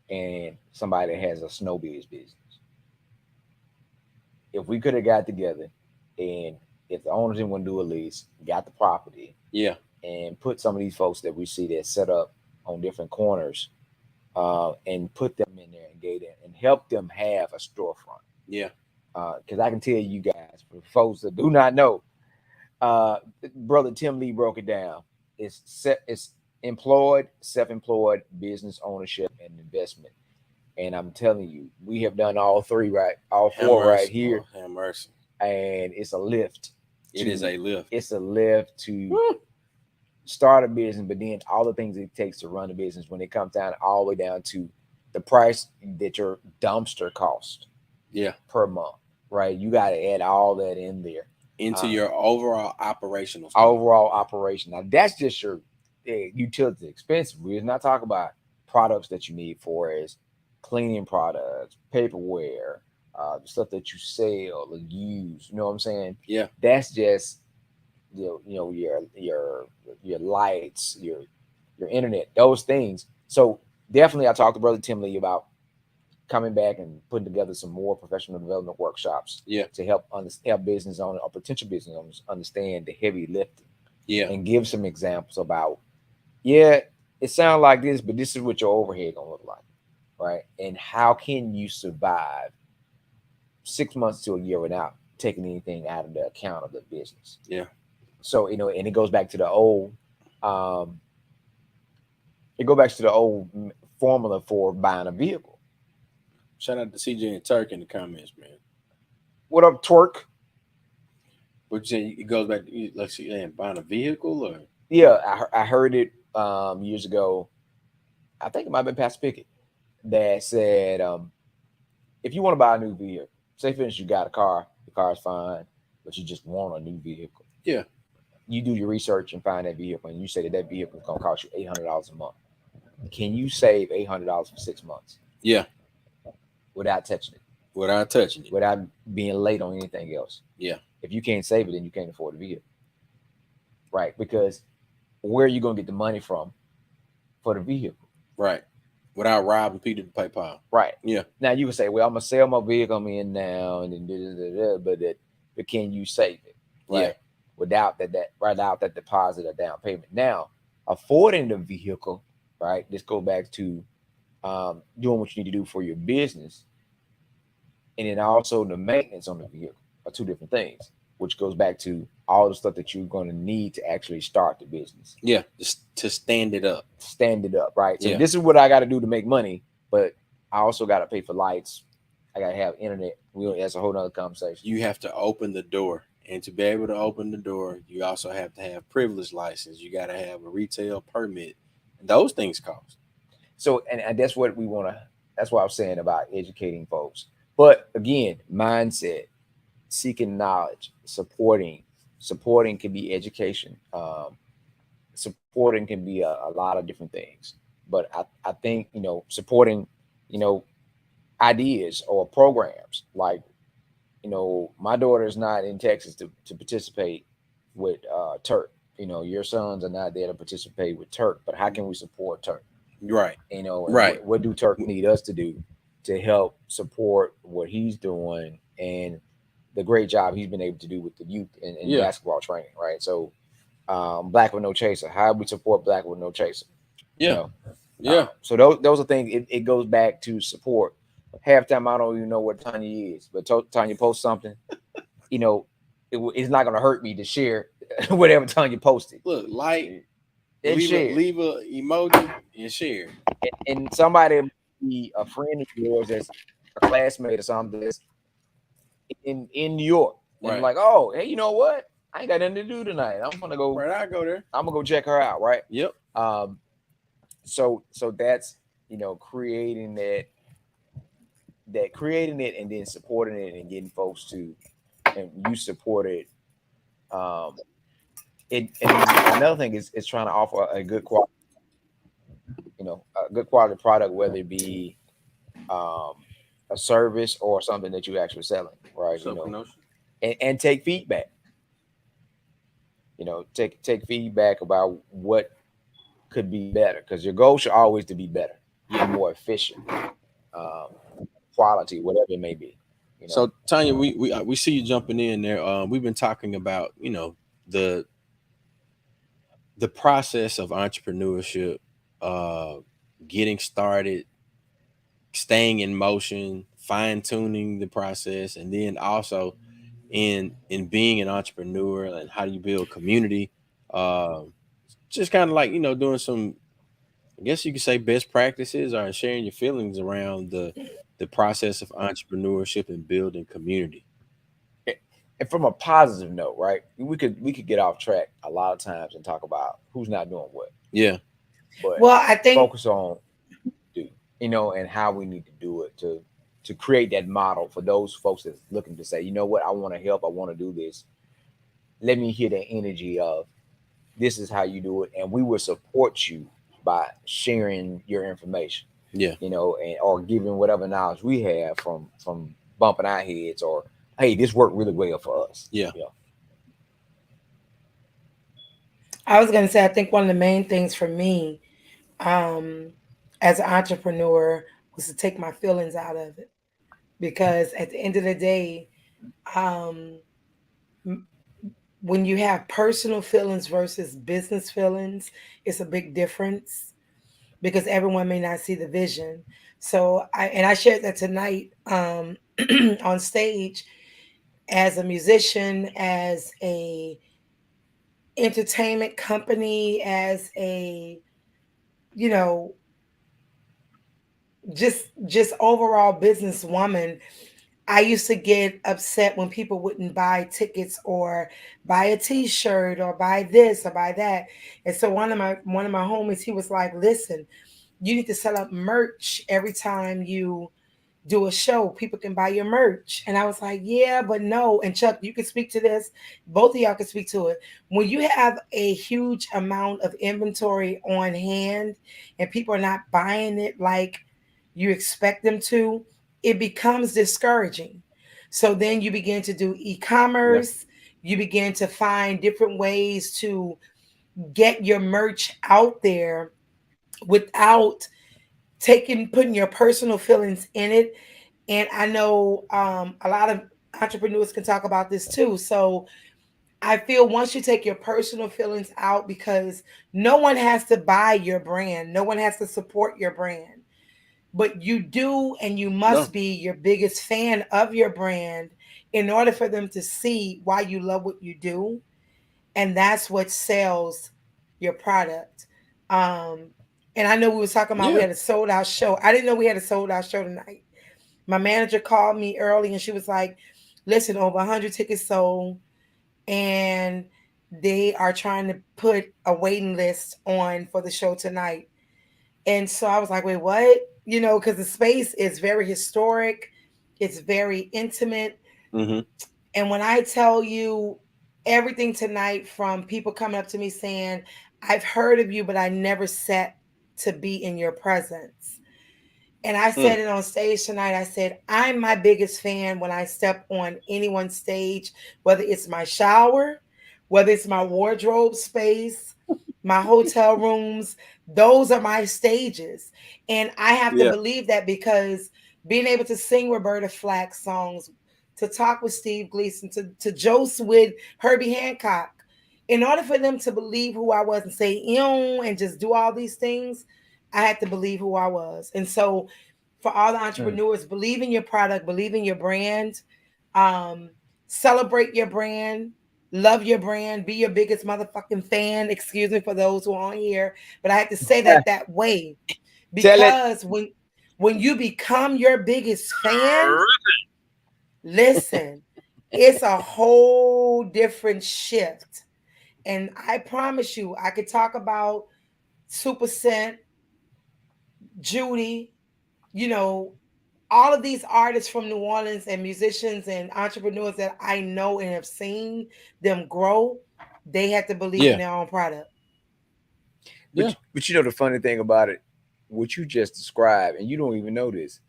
Speaker 1: and somebody that has a snow business? If we could have got together, and if the owners didn't want to do a lease, got the property, and put some of these folks that we see that set up on different corners, and put them in there and gave them and help them have a storefront. Because I can tell you guys, for folks that do not know, brother Tim Lee broke it down. It's self-employed business ownership and investment. And I'm telling you, we have done all three, right? All four right here.
Speaker 2: Have mercy.
Speaker 1: and it's a lift.
Speaker 2: It is a lift.
Speaker 1: It's a lift to start a business, but then all the things it takes to run a business when it comes down all the way down to the price that your dumpster cost per month, right? You got to add all that in there
Speaker 2: into your overall operational
Speaker 1: operation. Now that's just your utility expense. We're not talking about products that you need for as cleaning products, paperware, stuff that you sell or use. You know what I'm saying?
Speaker 2: Yeah,
Speaker 1: that's just your lights, your internet, those things. So definitely, I talked to Brother Tim Lee about coming back and putting together some more professional development workshops. To help help business owners or potential business owners understand the heavy lifting. And give some examples about, it sounds like this, but this is what your overhead gonna look like, right? And how can you survive 6 months to a year without taking anything out of the account of the business? So and it goes back to the old, formula for buying a vehicle.
Speaker 2: Shout out to CJ and Turk in the comments, man.
Speaker 1: What up, Twerk?
Speaker 2: But you say it goes back to, like, buying a vehicle, or
Speaker 1: I heard it years ago. I think it might have been Pastor Pickett that said, if you want to buy a new vehicle, say for instance you got a car, the car's fine, but you just want a new vehicle. You do your research and find that vehicle, and you say that vehicle is going to cost you $800 a month. Can you save $800 for 6 months? Without touching it. Without being late on anything else. If you can't save it, then you can't afford a vehicle. Right? Because where are you going to get the money from for the vehicle?
Speaker 2: Right. Without robbing Peter to pay Paul.
Speaker 1: Right. Now you can say, well, I'm going to sell my vehicle I'm in now, and then but can you save it? Right. Without that deposit or down payment. Now, affording the vehicle, right? This goes back to doing what you need to do for your business, and then also the maintenance on the vehicle are two different things, which goes back to all the stuff that you're going to need to actually start the business.
Speaker 2: To stand it up.
Speaker 1: Right? So this is what I got to do to make money, but I also got to pay for lights. I got to have internet. That's a whole nother conversation.
Speaker 2: You have to open the door. And to be able to open the door, you also have to have privilege license. You got to have a retail permit. And those things cost.
Speaker 1: So, and that's what we want to, that's what I was saying about educating folks. But again, mindset, seeking knowledge, supporting can be education. Supporting can be a lot of different things. But I think, supporting, ideas or programs like, my daughter is not in Texas to participate with Turk. Your sons are not there to participate with Turk, but how can we support Turk?
Speaker 2: Right.
Speaker 1: Right. What do Turk need us to do to help support what he's doing and the great job he's been able to do with the youth and basketball training, right? So Black with No Chaser, how do we support Black with No Chaser? So those are things, it goes back to support. Half time I don't even know what Tonya is, but Tonya posts something, it's not going to hurt me to share whatever Tonya posted.
Speaker 2: Look, like, leave a emoji and share.
Speaker 1: And somebody be a friend of yours that's a classmate or something that's in New York. And I'm like, oh, hey, you know what? I ain't got nothing to do tonight. I'm gonna go.
Speaker 2: Right, I go there.
Speaker 1: I'm gonna go check her out. Right.
Speaker 2: Yep.
Speaker 1: So that's creating creating it and then supporting it and getting folks to, and you support it. And another thing is trying to offer a good quality, a good quality product, whether it be a service or something that you're actually selling, right? And take feedback. Take feedback about what could be better, because your goal should always to be better, more efficient, quality, whatever it may be.
Speaker 2: So Tonya, we see you jumping in there. We've been talking about the process of entrepreneurship, getting started, staying in motion, fine tuning the process, and then also in being an entrepreneur and how do you build community. Just kind of like doing some, I guess you could say, best practices or sharing your feelings around the process of entrepreneurship and building community.
Speaker 1: and from a positive note, right? We could get off track a lot of times and talk about who's not doing what,
Speaker 2: Yeah.
Speaker 1: but
Speaker 3: Well, I think
Speaker 1: focus on do, and how we need to do it to create that model for those folks that's looking to say, you know what, I want to help, I want to do this. Let me hear the energy of this is how you do it, and we will support you by sharing your information,
Speaker 2: Yeah.
Speaker 1: and or giving whatever knowledge we have from bumping our heads or hey, this worked really well for us.
Speaker 2: Yeah.
Speaker 3: I was gonna say I think one of the main things for me, um, as an entrepreneur, was to take my feelings out of it because at the end of the day, um, when you have personal feelings versus business feelings, it's a big difference because everyone may not see the vision. So I shared that tonight on stage as a musician, as a entertainment company, as a you know just overall businesswoman. I used to get upset when people wouldn't buy tickets or buy a t-shirt or buy this or buy that. And so one of my homies, he was like, listen, you need to set up merch every time you do a show. People can buy your merch. And I was like, yeah, but no. And Chuck, you can speak to this. Both of y'all can speak to it. When you have a huge amount of inventory on hand and people are not buying it like you expect them to, it becomes discouraging. So then you begin to do
Speaker 1: Yeah.
Speaker 3: e-commerce. You begin to find different ways to get your merch out there without putting your personal feelings in it. And I know a lot of entrepreneurs can talk about this too. So I feel once you take your personal feelings out, because no one has to buy your brand, no one has to support your brand, but you do and you
Speaker 2: No.
Speaker 3: must be your biggest fan of your brand in order for them to see why you love what you do. And that's what sells your product. Um, and I know we was talking about we
Speaker 2: Yeah.
Speaker 3: had a sold out show. I didn't know we had a sold out show tonight. My manager called me early and she was like, listen, over 100 tickets sold, and they are trying to put a waiting list on for the show tonight. And so I was like, wait, what? Because the space is very historic, it's very intimate.
Speaker 2: Mm-hmm.
Speaker 3: And when I tell you everything tonight, from people coming up to me saying, I've heard of you, but I never sat to be in your presence. And I
Speaker 2: Mm.
Speaker 3: said it on stage tonight. I said, I'm my biggest fan when I step on anyone's stage, whether it's my shower, whether it's my wardrobe space, my hotel rooms. Those are my stages. And I have to
Speaker 2: Yeah.
Speaker 3: believe that because being able to sing Roberta Flack songs, to talk with Steve Gleason, to Jose with Herbie Hancock, in order for them to believe who I was and say, and just do all these things, I had to believe who I was. And so for all the
Speaker 1: Mm.
Speaker 3: entrepreneurs, believe in your product, believe in your brand, um, celebrate your brand, love your brand, be your biggest motherfucking fan. Excuse me for those who aren't here, but I had to say that way
Speaker 1: Tell it.
Speaker 3: because when you become your biggest fan, listen, it's a whole different shift. And I promise you, I could talk about Super Scent, Judy, you know, all of these artists from New Orleans and musicians and entrepreneurs that I know and have seen them grow. They had to believe in
Speaker 2: Yeah.
Speaker 3: their own product.
Speaker 2: Yeah.
Speaker 1: But the funny thing about it, what you just described, and you don't even know this,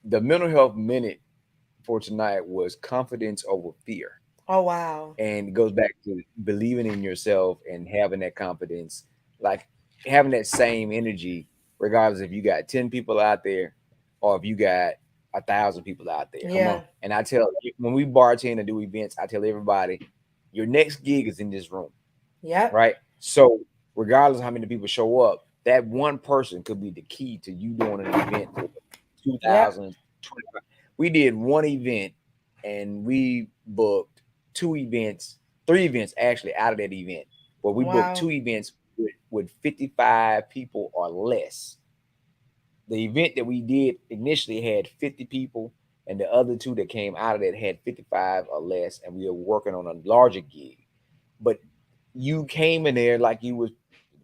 Speaker 1: the mental health minute for tonight was confidence over fear.
Speaker 3: Oh wow.
Speaker 1: And it goes back to believing in yourself and having that confidence, like having that same energy, regardless if you got 10 people out there or if you got 1,000 people out there.
Speaker 2: Come on.
Speaker 3: Yeah.
Speaker 1: And I tell, when we bartend and do events, I tell everybody, your next gig is in this room,
Speaker 3: Yep.
Speaker 1: right? So regardless of how many people show up, that one person could be the key to you doing an event for
Speaker 3: Yep.
Speaker 1: 2025. We did one event and we booked two events, three events actually out of that event. But we booked
Speaker 3: Wow.
Speaker 1: two events with 55 people or less. The event that we did initially had 50 people, and the other two that came out of that had 55 or less, and we were working on a larger gig. But you came in there like you was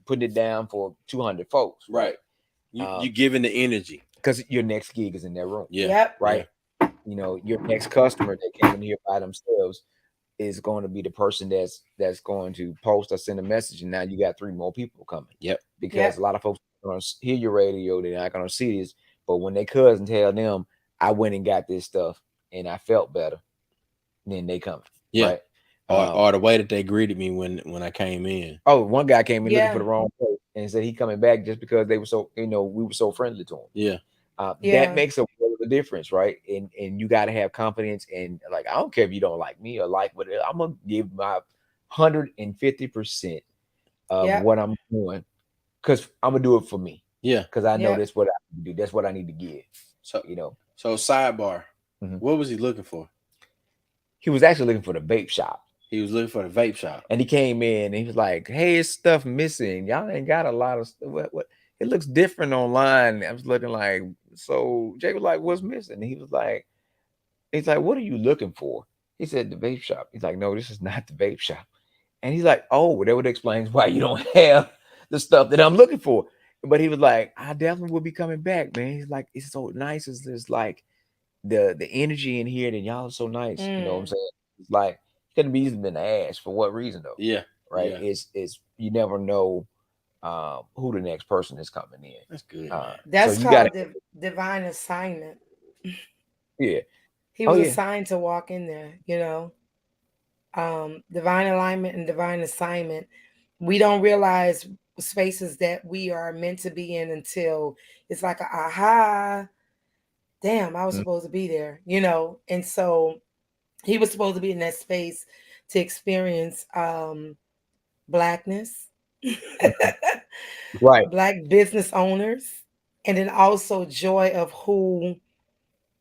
Speaker 1: putting it down for 200 folks, right?
Speaker 2: You giving the energy.
Speaker 1: Because your next gig is in that room,
Speaker 2: Yeah.
Speaker 3: Yep.
Speaker 1: right? You know, your next customer that came in here by themselves is going to be the person that's going to post or send a message, and now you got three more people coming.
Speaker 2: Yep.
Speaker 1: Because
Speaker 3: Yep.
Speaker 1: a lot of folks are going to hear your radio, they're not going to see this, but when they cousin tell them, I went and got this stuff and I felt better, then they come.
Speaker 2: Yeah.
Speaker 1: Right.
Speaker 2: Or the way that they greeted me when I came in.
Speaker 1: Oh, one guy came in looking
Speaker 3: Yeah.
Speaker 1: for the wrong place and said he coming back just because they were so, we were so friendly to him.
Speaker 2: Yeah.
Speaker 3: Yeah.
Speaker 1: That makes a world of a difference, right? And you got to have confidence, and like, I don't care if you don't like me or like what I'm gonna give my 150% of
Speaker 3: Yep.
Speaker 1: what I'm doing, because I'm gonna do it for me,
Speaker 2: Yeah.
Speaker 1: because I know
Speaker 3: Yep.
Speaker 1: that's what I need to do. That's what I need to give.
Speaker 2: So
Speaker 1: You know,
Speaker 2: so sidebar.
Speaker 1: Mhm.
Speaker 2: What was he looking for?
Speaker 1: he was actually looking for the vape shop,
Speaker 2: He was looking for the vape shop.
Speaker 1: and he came in and he was like, "Hey, it's stuff missing. Y'all ain't got a lot of stuff. What? It looks different online." I was looking like, so Jay was like, "What's missing?" And he was like, "He's like, what are you looking for?" He said, "The vape shop." He's like, "No, this is not the vape shop." And he's like, "Oh, well, that would explain why you don't have the stuff that I'm looking for." But he was like, "I definitely will be coming back, man." He's like, "It's so nice. It's just like the energy in here, and y'all are so nice." You know what I'm saying? It's like, it could have easily been ass. For what reason though?
Speaker 2: Yeah.
Speaker 1: Right?
Speaker 2: Yeah.
Speaker 1: It's you never know who the next person is coming in.
Speaker 2: That's good.
Speaker 3: That's
Speaker 1: so you got
Speaker 3: called divine assignment.
Speaker 1: yeah.
Speaker 3: He
Speaker 1: Oh
Speaker 3: was
Speaker 1: yeah.
Speaker 3: assigned to walk in there, divine alignment and divine assignment. We don't realize spaces that we are meant to be in until it's like, aha, damn, I was
Speaker 1: Mhm.
Speaker 3: supposed to be there, And so he was supposed to be in that space to experience blackness,
Speaker 1: Right.
Speaker 3: black business owners, and then also joy of who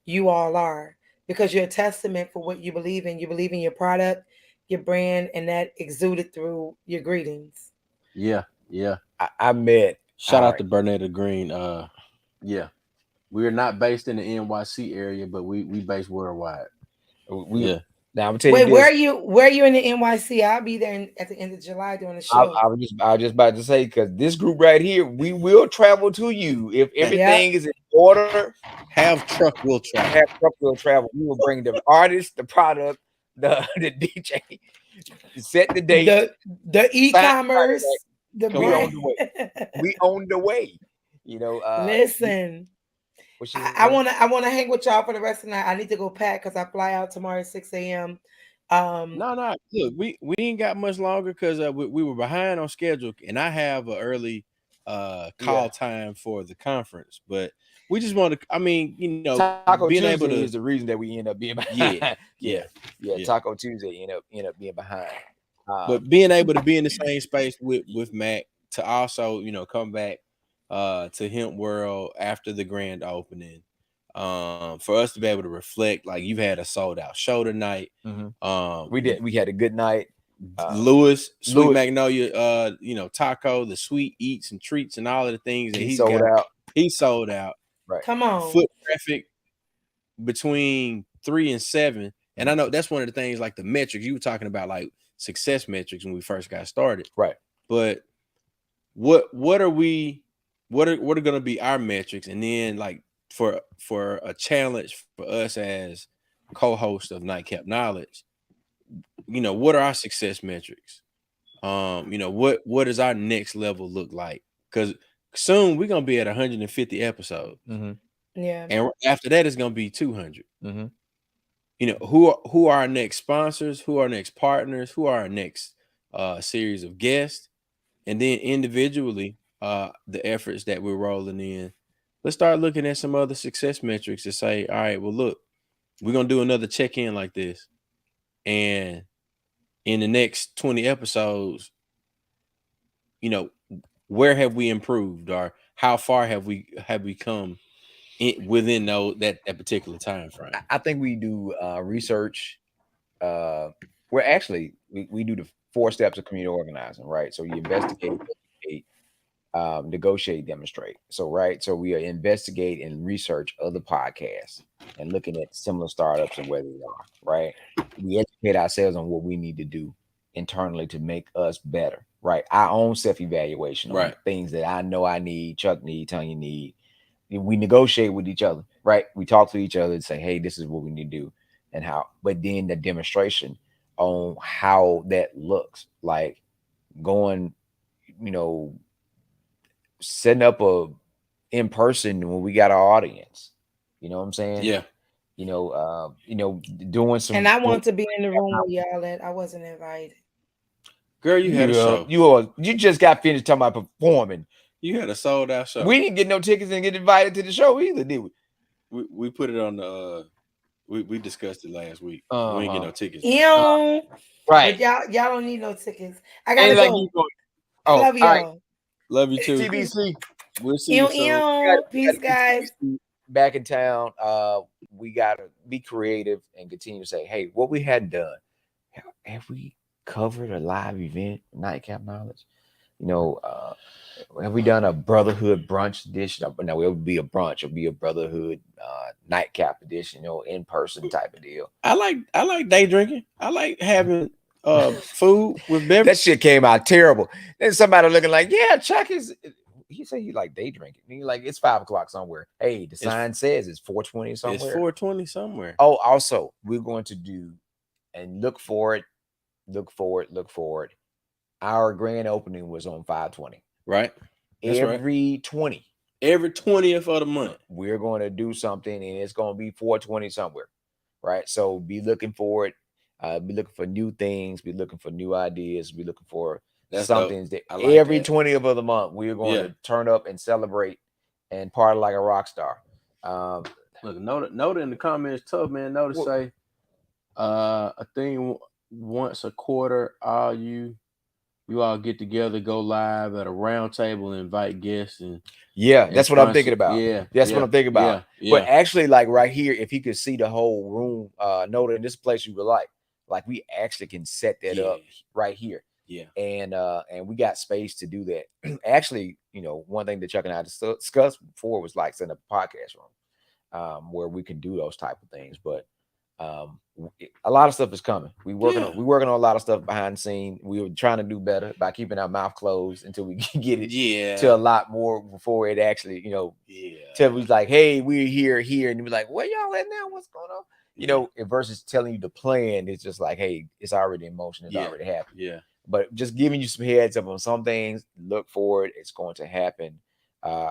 Speaker 3: you all are, because you're a testament for what you believe in. You believe in your product, your brand, and that exuded through your greetings.
Speaker 2: Yeah. Yeah.
Speaker 1: I met.
Speaker 2: Shout
Speaker 1: all
Speaker 2: out
Speaker 1: right,
Speaker 2: to Bernetta Green. Yeah. We are not based in the NYC area, but we based worldwide.
Speaker 1: we
Speaker 2: Yeah.
Speaker 1: now I'm gonna tell you
Speaker 3: Wait,
Speaker 1: this.
Speaker 3: where are you in the NYC? I'll be there at the end of July doing a show.
Speaker 1: I was just about to say, because this group right here, we will travel to you if
Speaker 3: Yep.
Speaker 1: everything is in order.
Speaker 2: Have truck will travel.
Speaker 1: Have truck will travel. We will bring the artist, the product, the DJ, set the date,
Speaker 3: The
Speaker 1: sign the
Speaker 3: e-commerce,
Speaker 1: contract.
Speaker 3: the
Speaker 2: Come
Speaker 1: We
Speaker 3: brand.
Speaker 1: on the way. We on the way.
Speaker 3: Listen,
Speaker 1: What she
Speaker 3: I wanna hang with y'all for the rest of the night. I need to go pack because I fly out tomorrow at 6 a.m.
Speaker 2: No. Look, we ain't got much longer because we were behind on schedule, and I have an early call time for the conference. But we just want to. I mean,
Speaker 1: Taco
Speaker 2: being
Speaker 1: Tuesday
Speaker 2: able to.
Speaker 1: is the reason that we end up being behind.
Speaker 2: Yeah.
Speaker 1: Taco Tuesday end up being behind.
Speaker 2: But being able to be in the same space with Mac to also come back to Hemp World after the grand opening, for us to be able to reflect, like you've had a sold out show tonight.
Speaker 1: We did. We had a good night.
Speaker 2: Lewis, Sweet
Speaker 1: Lewis-
Speaker 2: Magnolia, Taco, the sweet eats and treats and all of the things that
Speaker 1: he
Speaker 2: he's
Speaker 1: sold
Speaker 2: got.
Speaker 1: out.
Speaker 2: He sold out.
Speaker 1: Right.
Speaker 3: Come on.
Speaker 2: Foot traffic between 3 and 7. And I know that's one of the things, like the metrics you were talking about, like success metrics when we first got started.
Speaker 1: Right.
Speaker 2: But what are going to be our metrics? And then, like, for a challenge for us as co-host of Nightcap Knowledge, what are our success metrics? What does our next level look like? Because soon we're gonna be at 150 episodes.
Speaker 3: Yeah.
Speaker 2: And after that, it's gonna be 200.
Speaker 1: Mm-hmm.
Speaker 2: Who are our next sponsors? Who are our next partners? Who are our next series of guests? And then individually, the efforts that we're rolling in. Let's start looking at some other success metrics to say, all right, well, look, we're gonna do another check-in like this, and in the next 20 episodes, where have we improved, or how far have we come within that particular time frame?
Speaker 1: I think we do research. We're actually we do the 4 steps of community organizing, right? So you investigate, educate, negotiate, demonstrate. So we investigate and research other podcasts and looking at similar startups and where they are. Right, we educate ourselves on what we need to do internally to make us better. Right, our own self evaluation on
Speaker 2: Right.
Speaker 1: things that I know I need, Chuck need, Tonya need. We negotiate with each other. Right, we talk to each other and say, hey, this is what we need to do and how. But then the demonstration on how that looks like going, you know, setting up a in person when we got our audience. You know what I'm saying?
Speaker 2: Yeah.
Speaker 1: Doing some.
Speaker 3: And I want to be in the room with y'all that I wasn't invited.
Speaker 2: Girl, you had a show.
Speaker 1: You just got finished talking about performing.
Speaker 2: You had a sold out show.
Speaker 1: We didn't get no tickets and get invited to the show either, did we?
Speaker 2: We put it on the. We discussed it last week. We didn't get no tickets.
Speaker 3: Right.
Speaker 1: Right.
Speaker 3: But y'all don't need no tickets. I gotta
Speaker 1: Ain't
Speaker 3: go.
Speaker 1: Like
Speaker 3: I love y'all.
Speaker 1: Right.
Speaker 2: Love you too.
Speaker 1: TBC.
Speaker 2: We'll see you soon.
Speaker 3: Peace, guys.
Speaker 1: Back in town. We gotta be creative and continue to say, hey, what we hadn't done. Have we covered a live event, Nightcap Knowledge? Have we done a brotherhood brunch edition? No, it would be a brunch. It'll be a brotherhood nightcap edition, in person type of deal.
Speaker 2: I like day drinking. I like having food with beverage.
Speaker 1: That shit came out terrible. Then somebody looking like, yeah, Chuck is. He said he like day drinking. He like it's 5 o'clock somewhere. Hey, the sign says it's 4:20 somewhere.
Speaker 2: It's 4:20 somewhere.
Speaker 1: Oh, also we're going to do and look forward. Our grand opening was on 5/20.
Speaker 2: Right.
Speaker 1: Every 20.
Speaker 2: Every 20th of the month.
Speaker 1: We're going to do something and it's going to be 4:20 somewhere. Right. So be looking for it. Be looking for new things. Be looking for new ideas. Be looking for something that like every 20th of the month we're going to turn up and celebrate and party like a rock star.
Speaker 2: Look, note in the comments, tough man. Notice say a thing once a quarter. All you all get together, go live at a round table, and invite guests and
Speaker 1: that's what I'm thinking about. That's what I'm thinking about.
Speaker 2: Yeah.
Speaker 1: But actually, like right here, if he could see the whole room, note in this place you would like we actually can set that up right here.
Speaker 2: Yeah.
Speaker 1: And we got space to do that. Actually, one thing that Chuck and I discussed before was like setting up a podcast room where we can do those type of things. But a lot of stuff is coming. We working on a lot of stuff behind the scene. We were trying to do better by keeping our mouth closed until we get it to a lot more before it actually, till we like, hey, we're here, and we're like, where y'all at now? What's going on? Versus telling you the plan, it's just like, hey, it's already in motion, it's already happened.
Speaker 2: Yeah.
Speaker 1: But just giving you some heads up on some things, look for it. It's going to happen.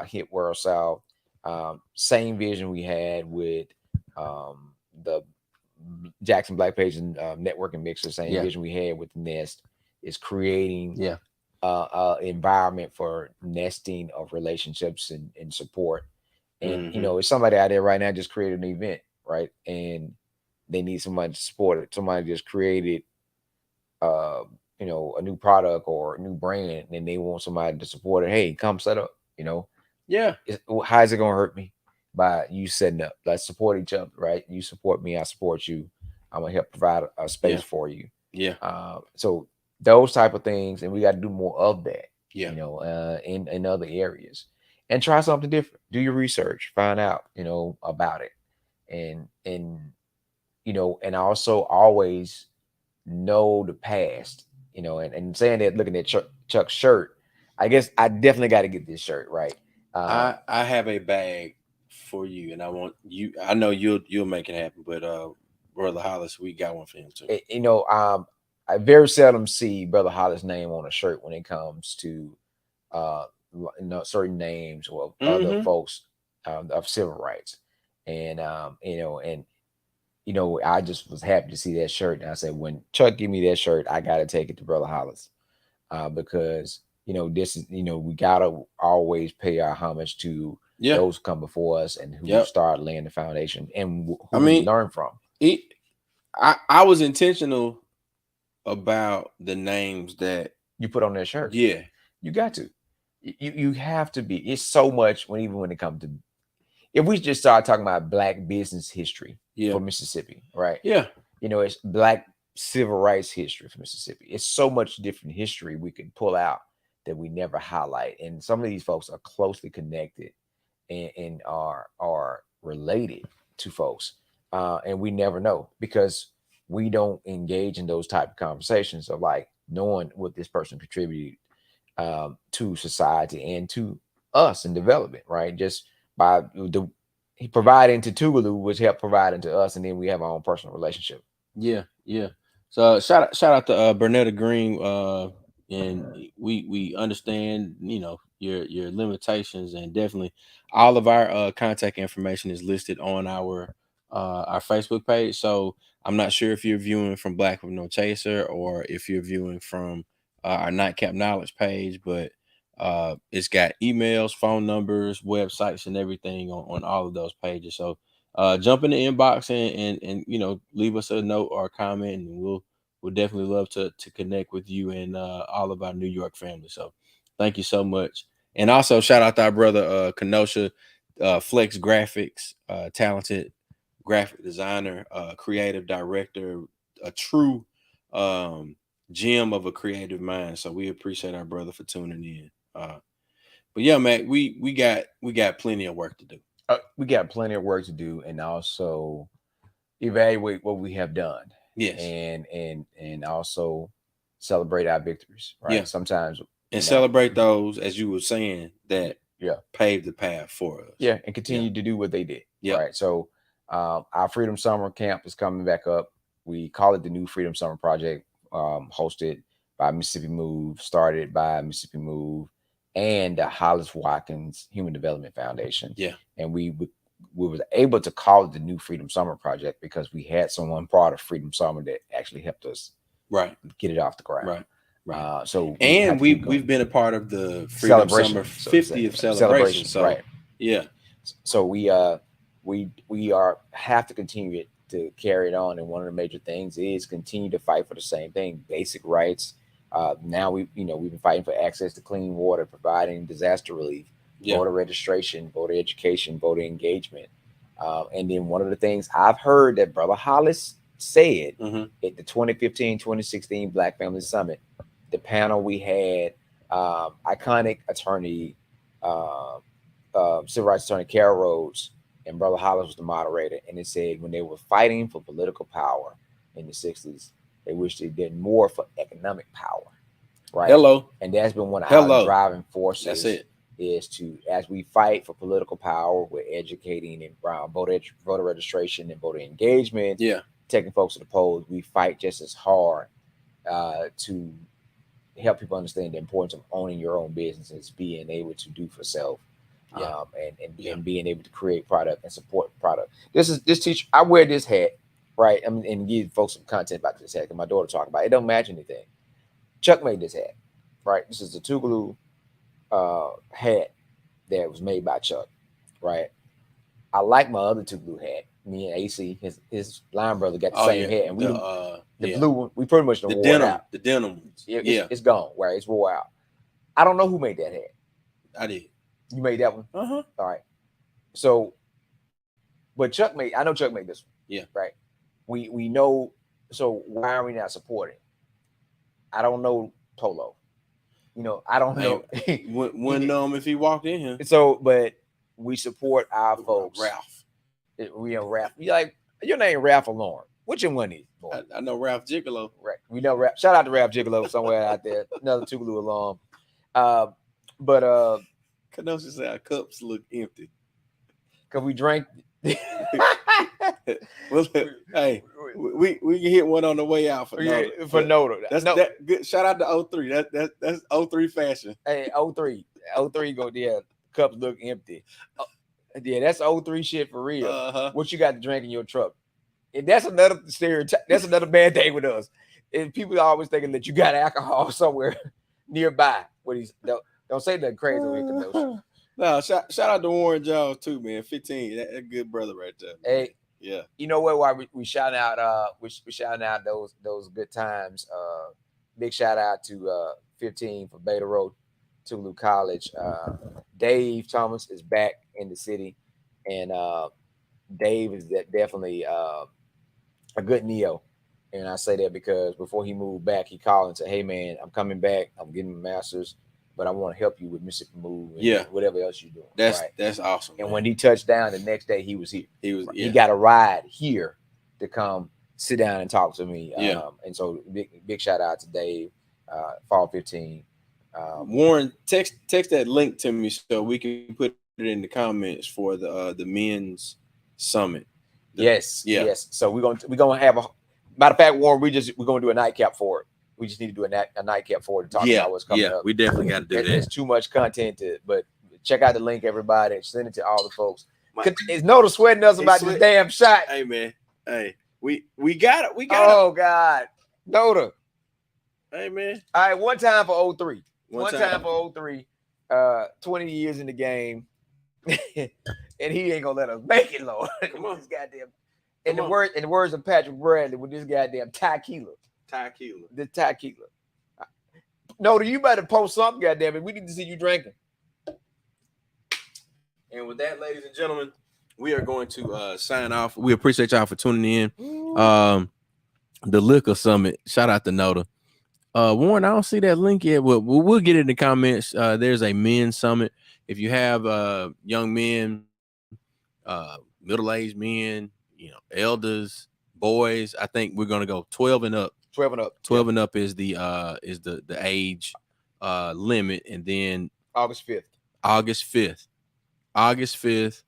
Speaker 1: Hit World South. Same vision we had with the Jackson Black Page and networking mixer. Same vision we had with Nest is creating environment for nesting of relationships and support. And it's somebody out there right now just created an event, right? And they need somebody to support it. Somebody just created a new product or a new brand, and they want somebody to support it. Hey, come set up. How is it gonna hurt me by you setting up? Let's support each other, right? You support me, I support you. I'm gonna help provide a space for you. So those type of things, and we got to do more of that. In other areas, and try something different. Do your research, find out about it, and also always know the past. And saying that, looking at Chuck's shirt, I guess I definitely got to get this shirt, right?
Speaker 2: I have a bag for you, and I want you. I know you'll make it happen, but Brother Hollis, we got one for him too.
Speaker 1: I very seldom see Brother Hollis' name on a shirt when it comes to certain names or other folks of civil rights, and I just was happy to see that shirt. And I said, when Chuck give me that shirt, I got to take it to Brother Hollis because, this is, we got to always pay our homage to those who come before us and who started laying the foundation and who we learn from.
Speaker 2: I was intentional about the names that
Speaker 1: you put on that shirt.
Speaker 2: Yeah.
Speaker 1: You got to. You have to be. It's so much even when it comes to, if we just start talking about Black business history for Mississippi, right?
Speaker 2: Yeah.
Speaker 1: It's Black civil rights history for Mississippi. It's so much different history we can pull out that we never highlight. And some of these folks are closely connected and are related to folks, and we never know because we don't engage in those type of conversations of like knowing what this person contributed to society and to us in development, right? Just by the he providing to Tougaloo, which helped providing to us, and then we have our own personal relationship.
Speaker 2: Yeah, yeah. So shout out to Bernetta Green. And we understand, your limitations, and definitely all of our contact information is listed on our Facebook page. So I'm not sure if you're viewing from Black with No Chaser or if you're viewing from our Nightcap Knowledge page, but it's got emails, phone numbers, websites, and everything on all of those pages. So jump in the inbox and leave us a note or a comment, and we'll definitely love to connect with you and all of our New York family. So thank you so much. And also shout out to our brother Kenosha, Flex Graphics, talented graphic designer, creative director, a true gem of a creative mind. So we appreciate our brother for tuning in. But yeah, Mac, we got plenty of work to do.
Speaker 1: We got plenty of work to do, and also evaluate what we have done.
Speaker 2: Yes.
Speaker 1: And also celebrate our victories, right?
Speaker 2: Yeah.
Speaker 1: Sometimes
Speaker 2: and celebrate those, as you were saying, that
Speaker 1: yeah
Speaker 2: paved the path for us.
Speaker 1: Yeah, and continue to do what they did.
Speaker 2: Yeah.
Speaker 1: Right. So our Freedom Summer camp is coming back up. We call it the New Freedom Summer Project, hosted by Mississippi Move, started by Mississippi Move and the Hollis Watkins Human Development Foundation.
Speaker 2: Yeah.
Speaker 1: And we were able to call it the New Freedom Summer Project because we had someone part of Freedom Summer that actually helped us get it off the ground.
Speaker 2: Right.
Speaker 1: So
Speaker 2: we've been a part of the Freedom Summer 50th celebration. So
Speaker 1: right.
Speaker 2: Yeah.
Speaker 1: So we have to continue to carry it on, and one of the major things is continue to fight for the same thing: basic rights. Now we've been fighting for access to clean water, providing disaster relief, voter registration, voter education, voter engagement. And then one of the things I've heard that Brother Hollis said at the 2015-2016 Black Family Summit, the panel we had, iconic attorney, civil rights attorney Carol Rhodes, and Brother Hollis was the moderator, and it said when they were fighting for political power in the 60s, they wished they did more for economic power, right? And that's been one of our driving forces.
Speaker 2: That's it.
Speaker 1: Is to, as we fight for political power, we're educating and voter registration and voter engagement, taking folks to the polls. We fight just as hard to help people understand the importance of owning your own businesses, being able to do for self, and being able to create product and support product. This teacher, I wear this hat, right? I mean, and give folks some content about this hat because my daughter talking about it. It don't match anything. Chuck made this hat, right? This is the Tougaloo hat that was made by Chuck, right? I like my other Tougaloo hat. Me and AC, his line brother, got the same hat, and we the blue one, we pretty much wore it out.
Speaker 2: The denim ones.
Speaker 1: It's gone, right? It's wore out. I don't know who made that hat.
Speaker 2: I did.
Speaker 1: You made that one? All right. So, but I know Chuck made this one.
Speaker 2: Yeah.
Speaker 1: Right. We know. So why are we not supporting? I don't know Polo. I don't know.
Speaker 2: Wouldn't know him if he walked in here.
Speaker 1: So, but we support our folks.
Speaker 2: Ralph.
Speaker 1: We know Ralph. You like your name, Ralph or Lauren? Which one is?
Speaker 2: I know Ralph Gigolo.
Speaker 1: Right. We know Ralph. Shout out to Ralph Gigolo somewhere out there. Another Tougaloo alum. But
Speaker 2: Kenosha said our cups look empty.
Speaker 1: Cause we drank.
Speaker 2: Well, hey, we can hit one on the way out for Noda.
Speaker 1: For Noda.
Speaker 2: That's that good. Shout out to 03. That's 03 fashion.
Speaker 1: Hey, 03 go there. Cups look empty. Yeah, that's 03 shit for real. What you got to drink in your truck? And that's another stereotype. That's another bad thing with us. And people are always thinking that you got alcohol somewhere nearby. Don't say that crazy with Kenosha.
Speaker 2: No, shout out to Warren Jones too, man. 15, that good brother right there.
Speaker 1: Hey,
Speaker 2: yeah.
Speaker 1: You know what? Why we shout out? We shouting out those good times. Big shout out to 15 for Beta Road, Tougaloo College. Dave Thomas is back in the city, and Dave is definitely a good neo. And I say that because before he moved back, he called and said, "Hey man, I'm coming back. I'm getting my master's. but I want to help you with Mississippi Move and
Speaker 2: Yeah.
Speaker 1: whatever else you're doing.
Speaker 2: That's awesome.
Speaker 1: And
Speaker 2: man.
Speaker 1: when he touched down the next day, he was here.
Speaker 2: He
Speaker 1: got a ride here to come sit down and talk to me.
Speaker 2: Yeah.
Speaker 1: And so big shout out to Dave, Fall 15.
Speaker 2: Warren, text that link to me so we can put it in the comments for the men's summit.
Speaker 1: Yes. So we're gonna have a matter of fact, Warren, we're gonna do a nightcap for it. We just need to do a nightcap for it to talk about what's coming up.
Speaker 2: We definitely got to do that.
Speaker 1: There's too much content but check out the link, everybody, and send it to all the folks. Is Noda sweating us about this damn shot?
Speaker 2: Hey man, hey, we got it.
Speaker 1: Oh God, Noda.
Speaker 2: Hey man.
Speaker 1: All right, one time for 03. One time for 03. 20 years in the game, and he ain't gonna let us make it, Lord. Come on, this goddamn. In the words of Patrick Bradley, with this goddamn tequila. The tequila. Noda, you better post something, goddamn it. We need to see you drinking.
Speaker 2: And with that, ladies and gentlemen, we are going to sign off. We appreciate y'all for tuning in. The Liquor Summit. Shout out to Noda. Warren, I don't see that link yet. We'll get it in the comments. There's a men's summit. If you have young men, middle-aged men, elders, boys, I think we're gonna go 12 and up.
Speaker 1: 12 and up.
Speaker 2: 12 and up is the age limit, and then
Speaker 1: August 5th.
Speaker 2: August 5th,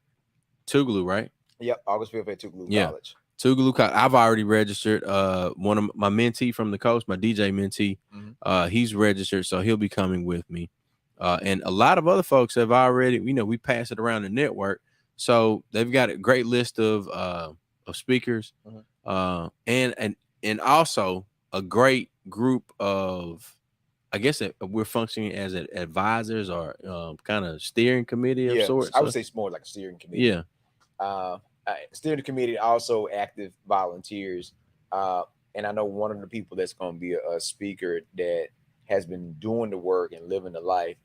Speaker 2: Tougaloo, right?
Speaker 1: Yep, August 5th at Tougaloo College.
Speaker 2: Tougaloo College. I've already registered. One of my mentee from the coast, my DJ mentee, he's registered, so he'll be coming with me. And a lot of other folks have already, we pass it around the network, so they've got a great list of speakers, and also a great group of, I guess we're functioning as advisors or kind of steering committee of sorts.
Speaker 1: I would say it's more like a steering committee.
Speaker 2: Yeah.
Speaker 1: Steering committee, also active volunteers. And I know one of the people that's going to be a speaker that has been doing the work and living the life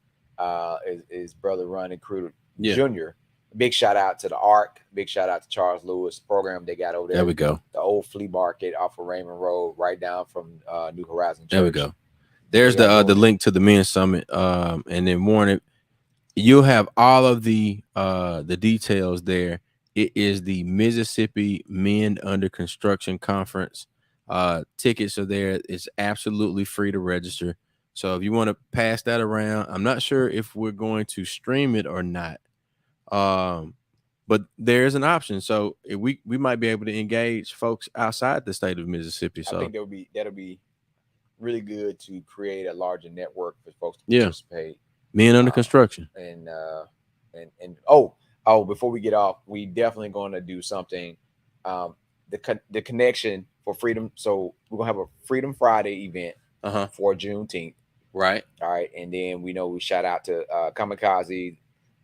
Speaker 1: is Brother Ronnie Cruder Jr. Big shout out to the ARC. Big shout out to Charles Lewis program they got over there.
Speaker 2: There we go.
Speaker 1: The old flea market off of Raymond Road, right down from New Horizon Church.
Speaker 2: There we go. There's the link to the men's summit. And then Warren, you'll have all of the details there. It is the Mississippi Men Under Construction Conference. Tickets are there. It's absolutely free to register. So if you want to pass that around, I'm not sure if we're going to stream it or not. But there's an option. So we might be able to engage folks outside the state of Mississippi. So
Speaker 1: I think that'll be really good to create a larger network for folks to participate.
Speaker 2: Men Under Construction.
Speaker 1: And before we get off, we definitely going to do something. The connection for freedom. So we're gonna have a Freedom Friday event for Juneteenth.
Speaker 2: Right.
Speaker 1: All right. And then we shout out to Kamikaze,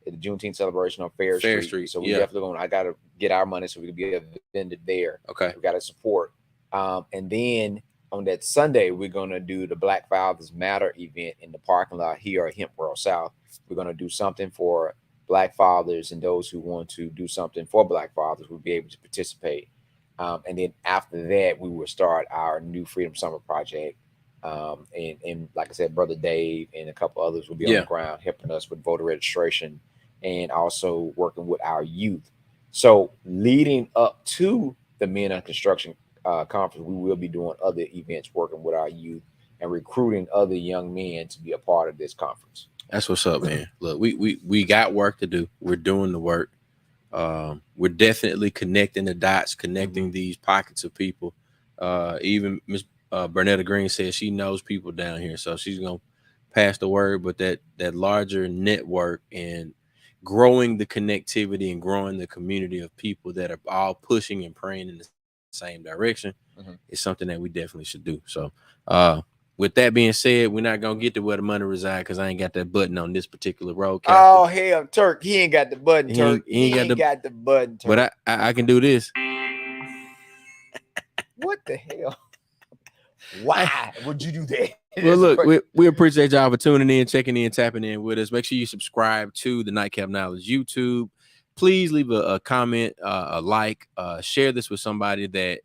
Speaker 1: the Juneteenth celebration on Fair Street. So we definitely I gotta get our money so we can be vended there.
Speaker 2: Okay.
Speaker 1: We gotta support. And then on that Sunday, we're gonna do the Black Fathers Matter event in the parking lot here at Hemp World South. We're gonna do something for Black fathers, and those who want to do something for Black fathers will be able to participate. And then after that, we will start our new Freedom Summer project. And like I said, Brother Dave and a couple others will be on the ground helping us with voter registration and also working with our youth. So leading up to the Men Under Construction conference, we will be doing other events working with our youth and recruiting other young men to be a part of this conference.
Speaker 2: That's what's up, man. Look, we got work to do. We're doing the work. We're definitely connecting the dots, connecting these pockets of people. Even Miss Bernetta Green says she knows people down here, so she's gonna pass the word. But that larger network and growing the connectivity and growing the community of people that are all pushing and praying in the same direction is something that we definitely should do. So with that being said, we're not gonna get to where the money resides because I ain't got that button on this particular road.
Speaker 1: Oh hell, Turk, he ain't got the button. Turk, he ain't got the button. Turk.
Speaker 2: But I can do this.
Speaker 1: What the hell? Why would you do that?
Speaker 2: Well, look, we appreciate y'all for tuning in, checking in, tapping in with us. Make sure you subscribe to the Nightcap Knowledge YouTube. Please leave a comment, a like, share this with somebody that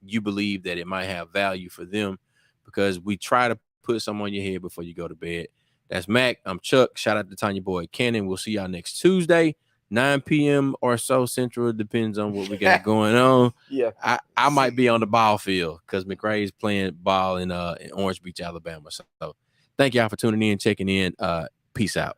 Speaker 2: you believe that it might have value for them, because we try to put some on your head before you go to bed. That's Mac. I'm Chuck. Shout out to Tonya Boyd Cannon. We'll see y'all next Tuesday, 9 p.m. or so Central. It depends on what we got going on.
Speaker 1: Yeah.
Speaker 2: I might be on the ball field because McRae's playing ball in Orange Beach, Alabama. So thank y'all for tuning in, checking in. Peace out.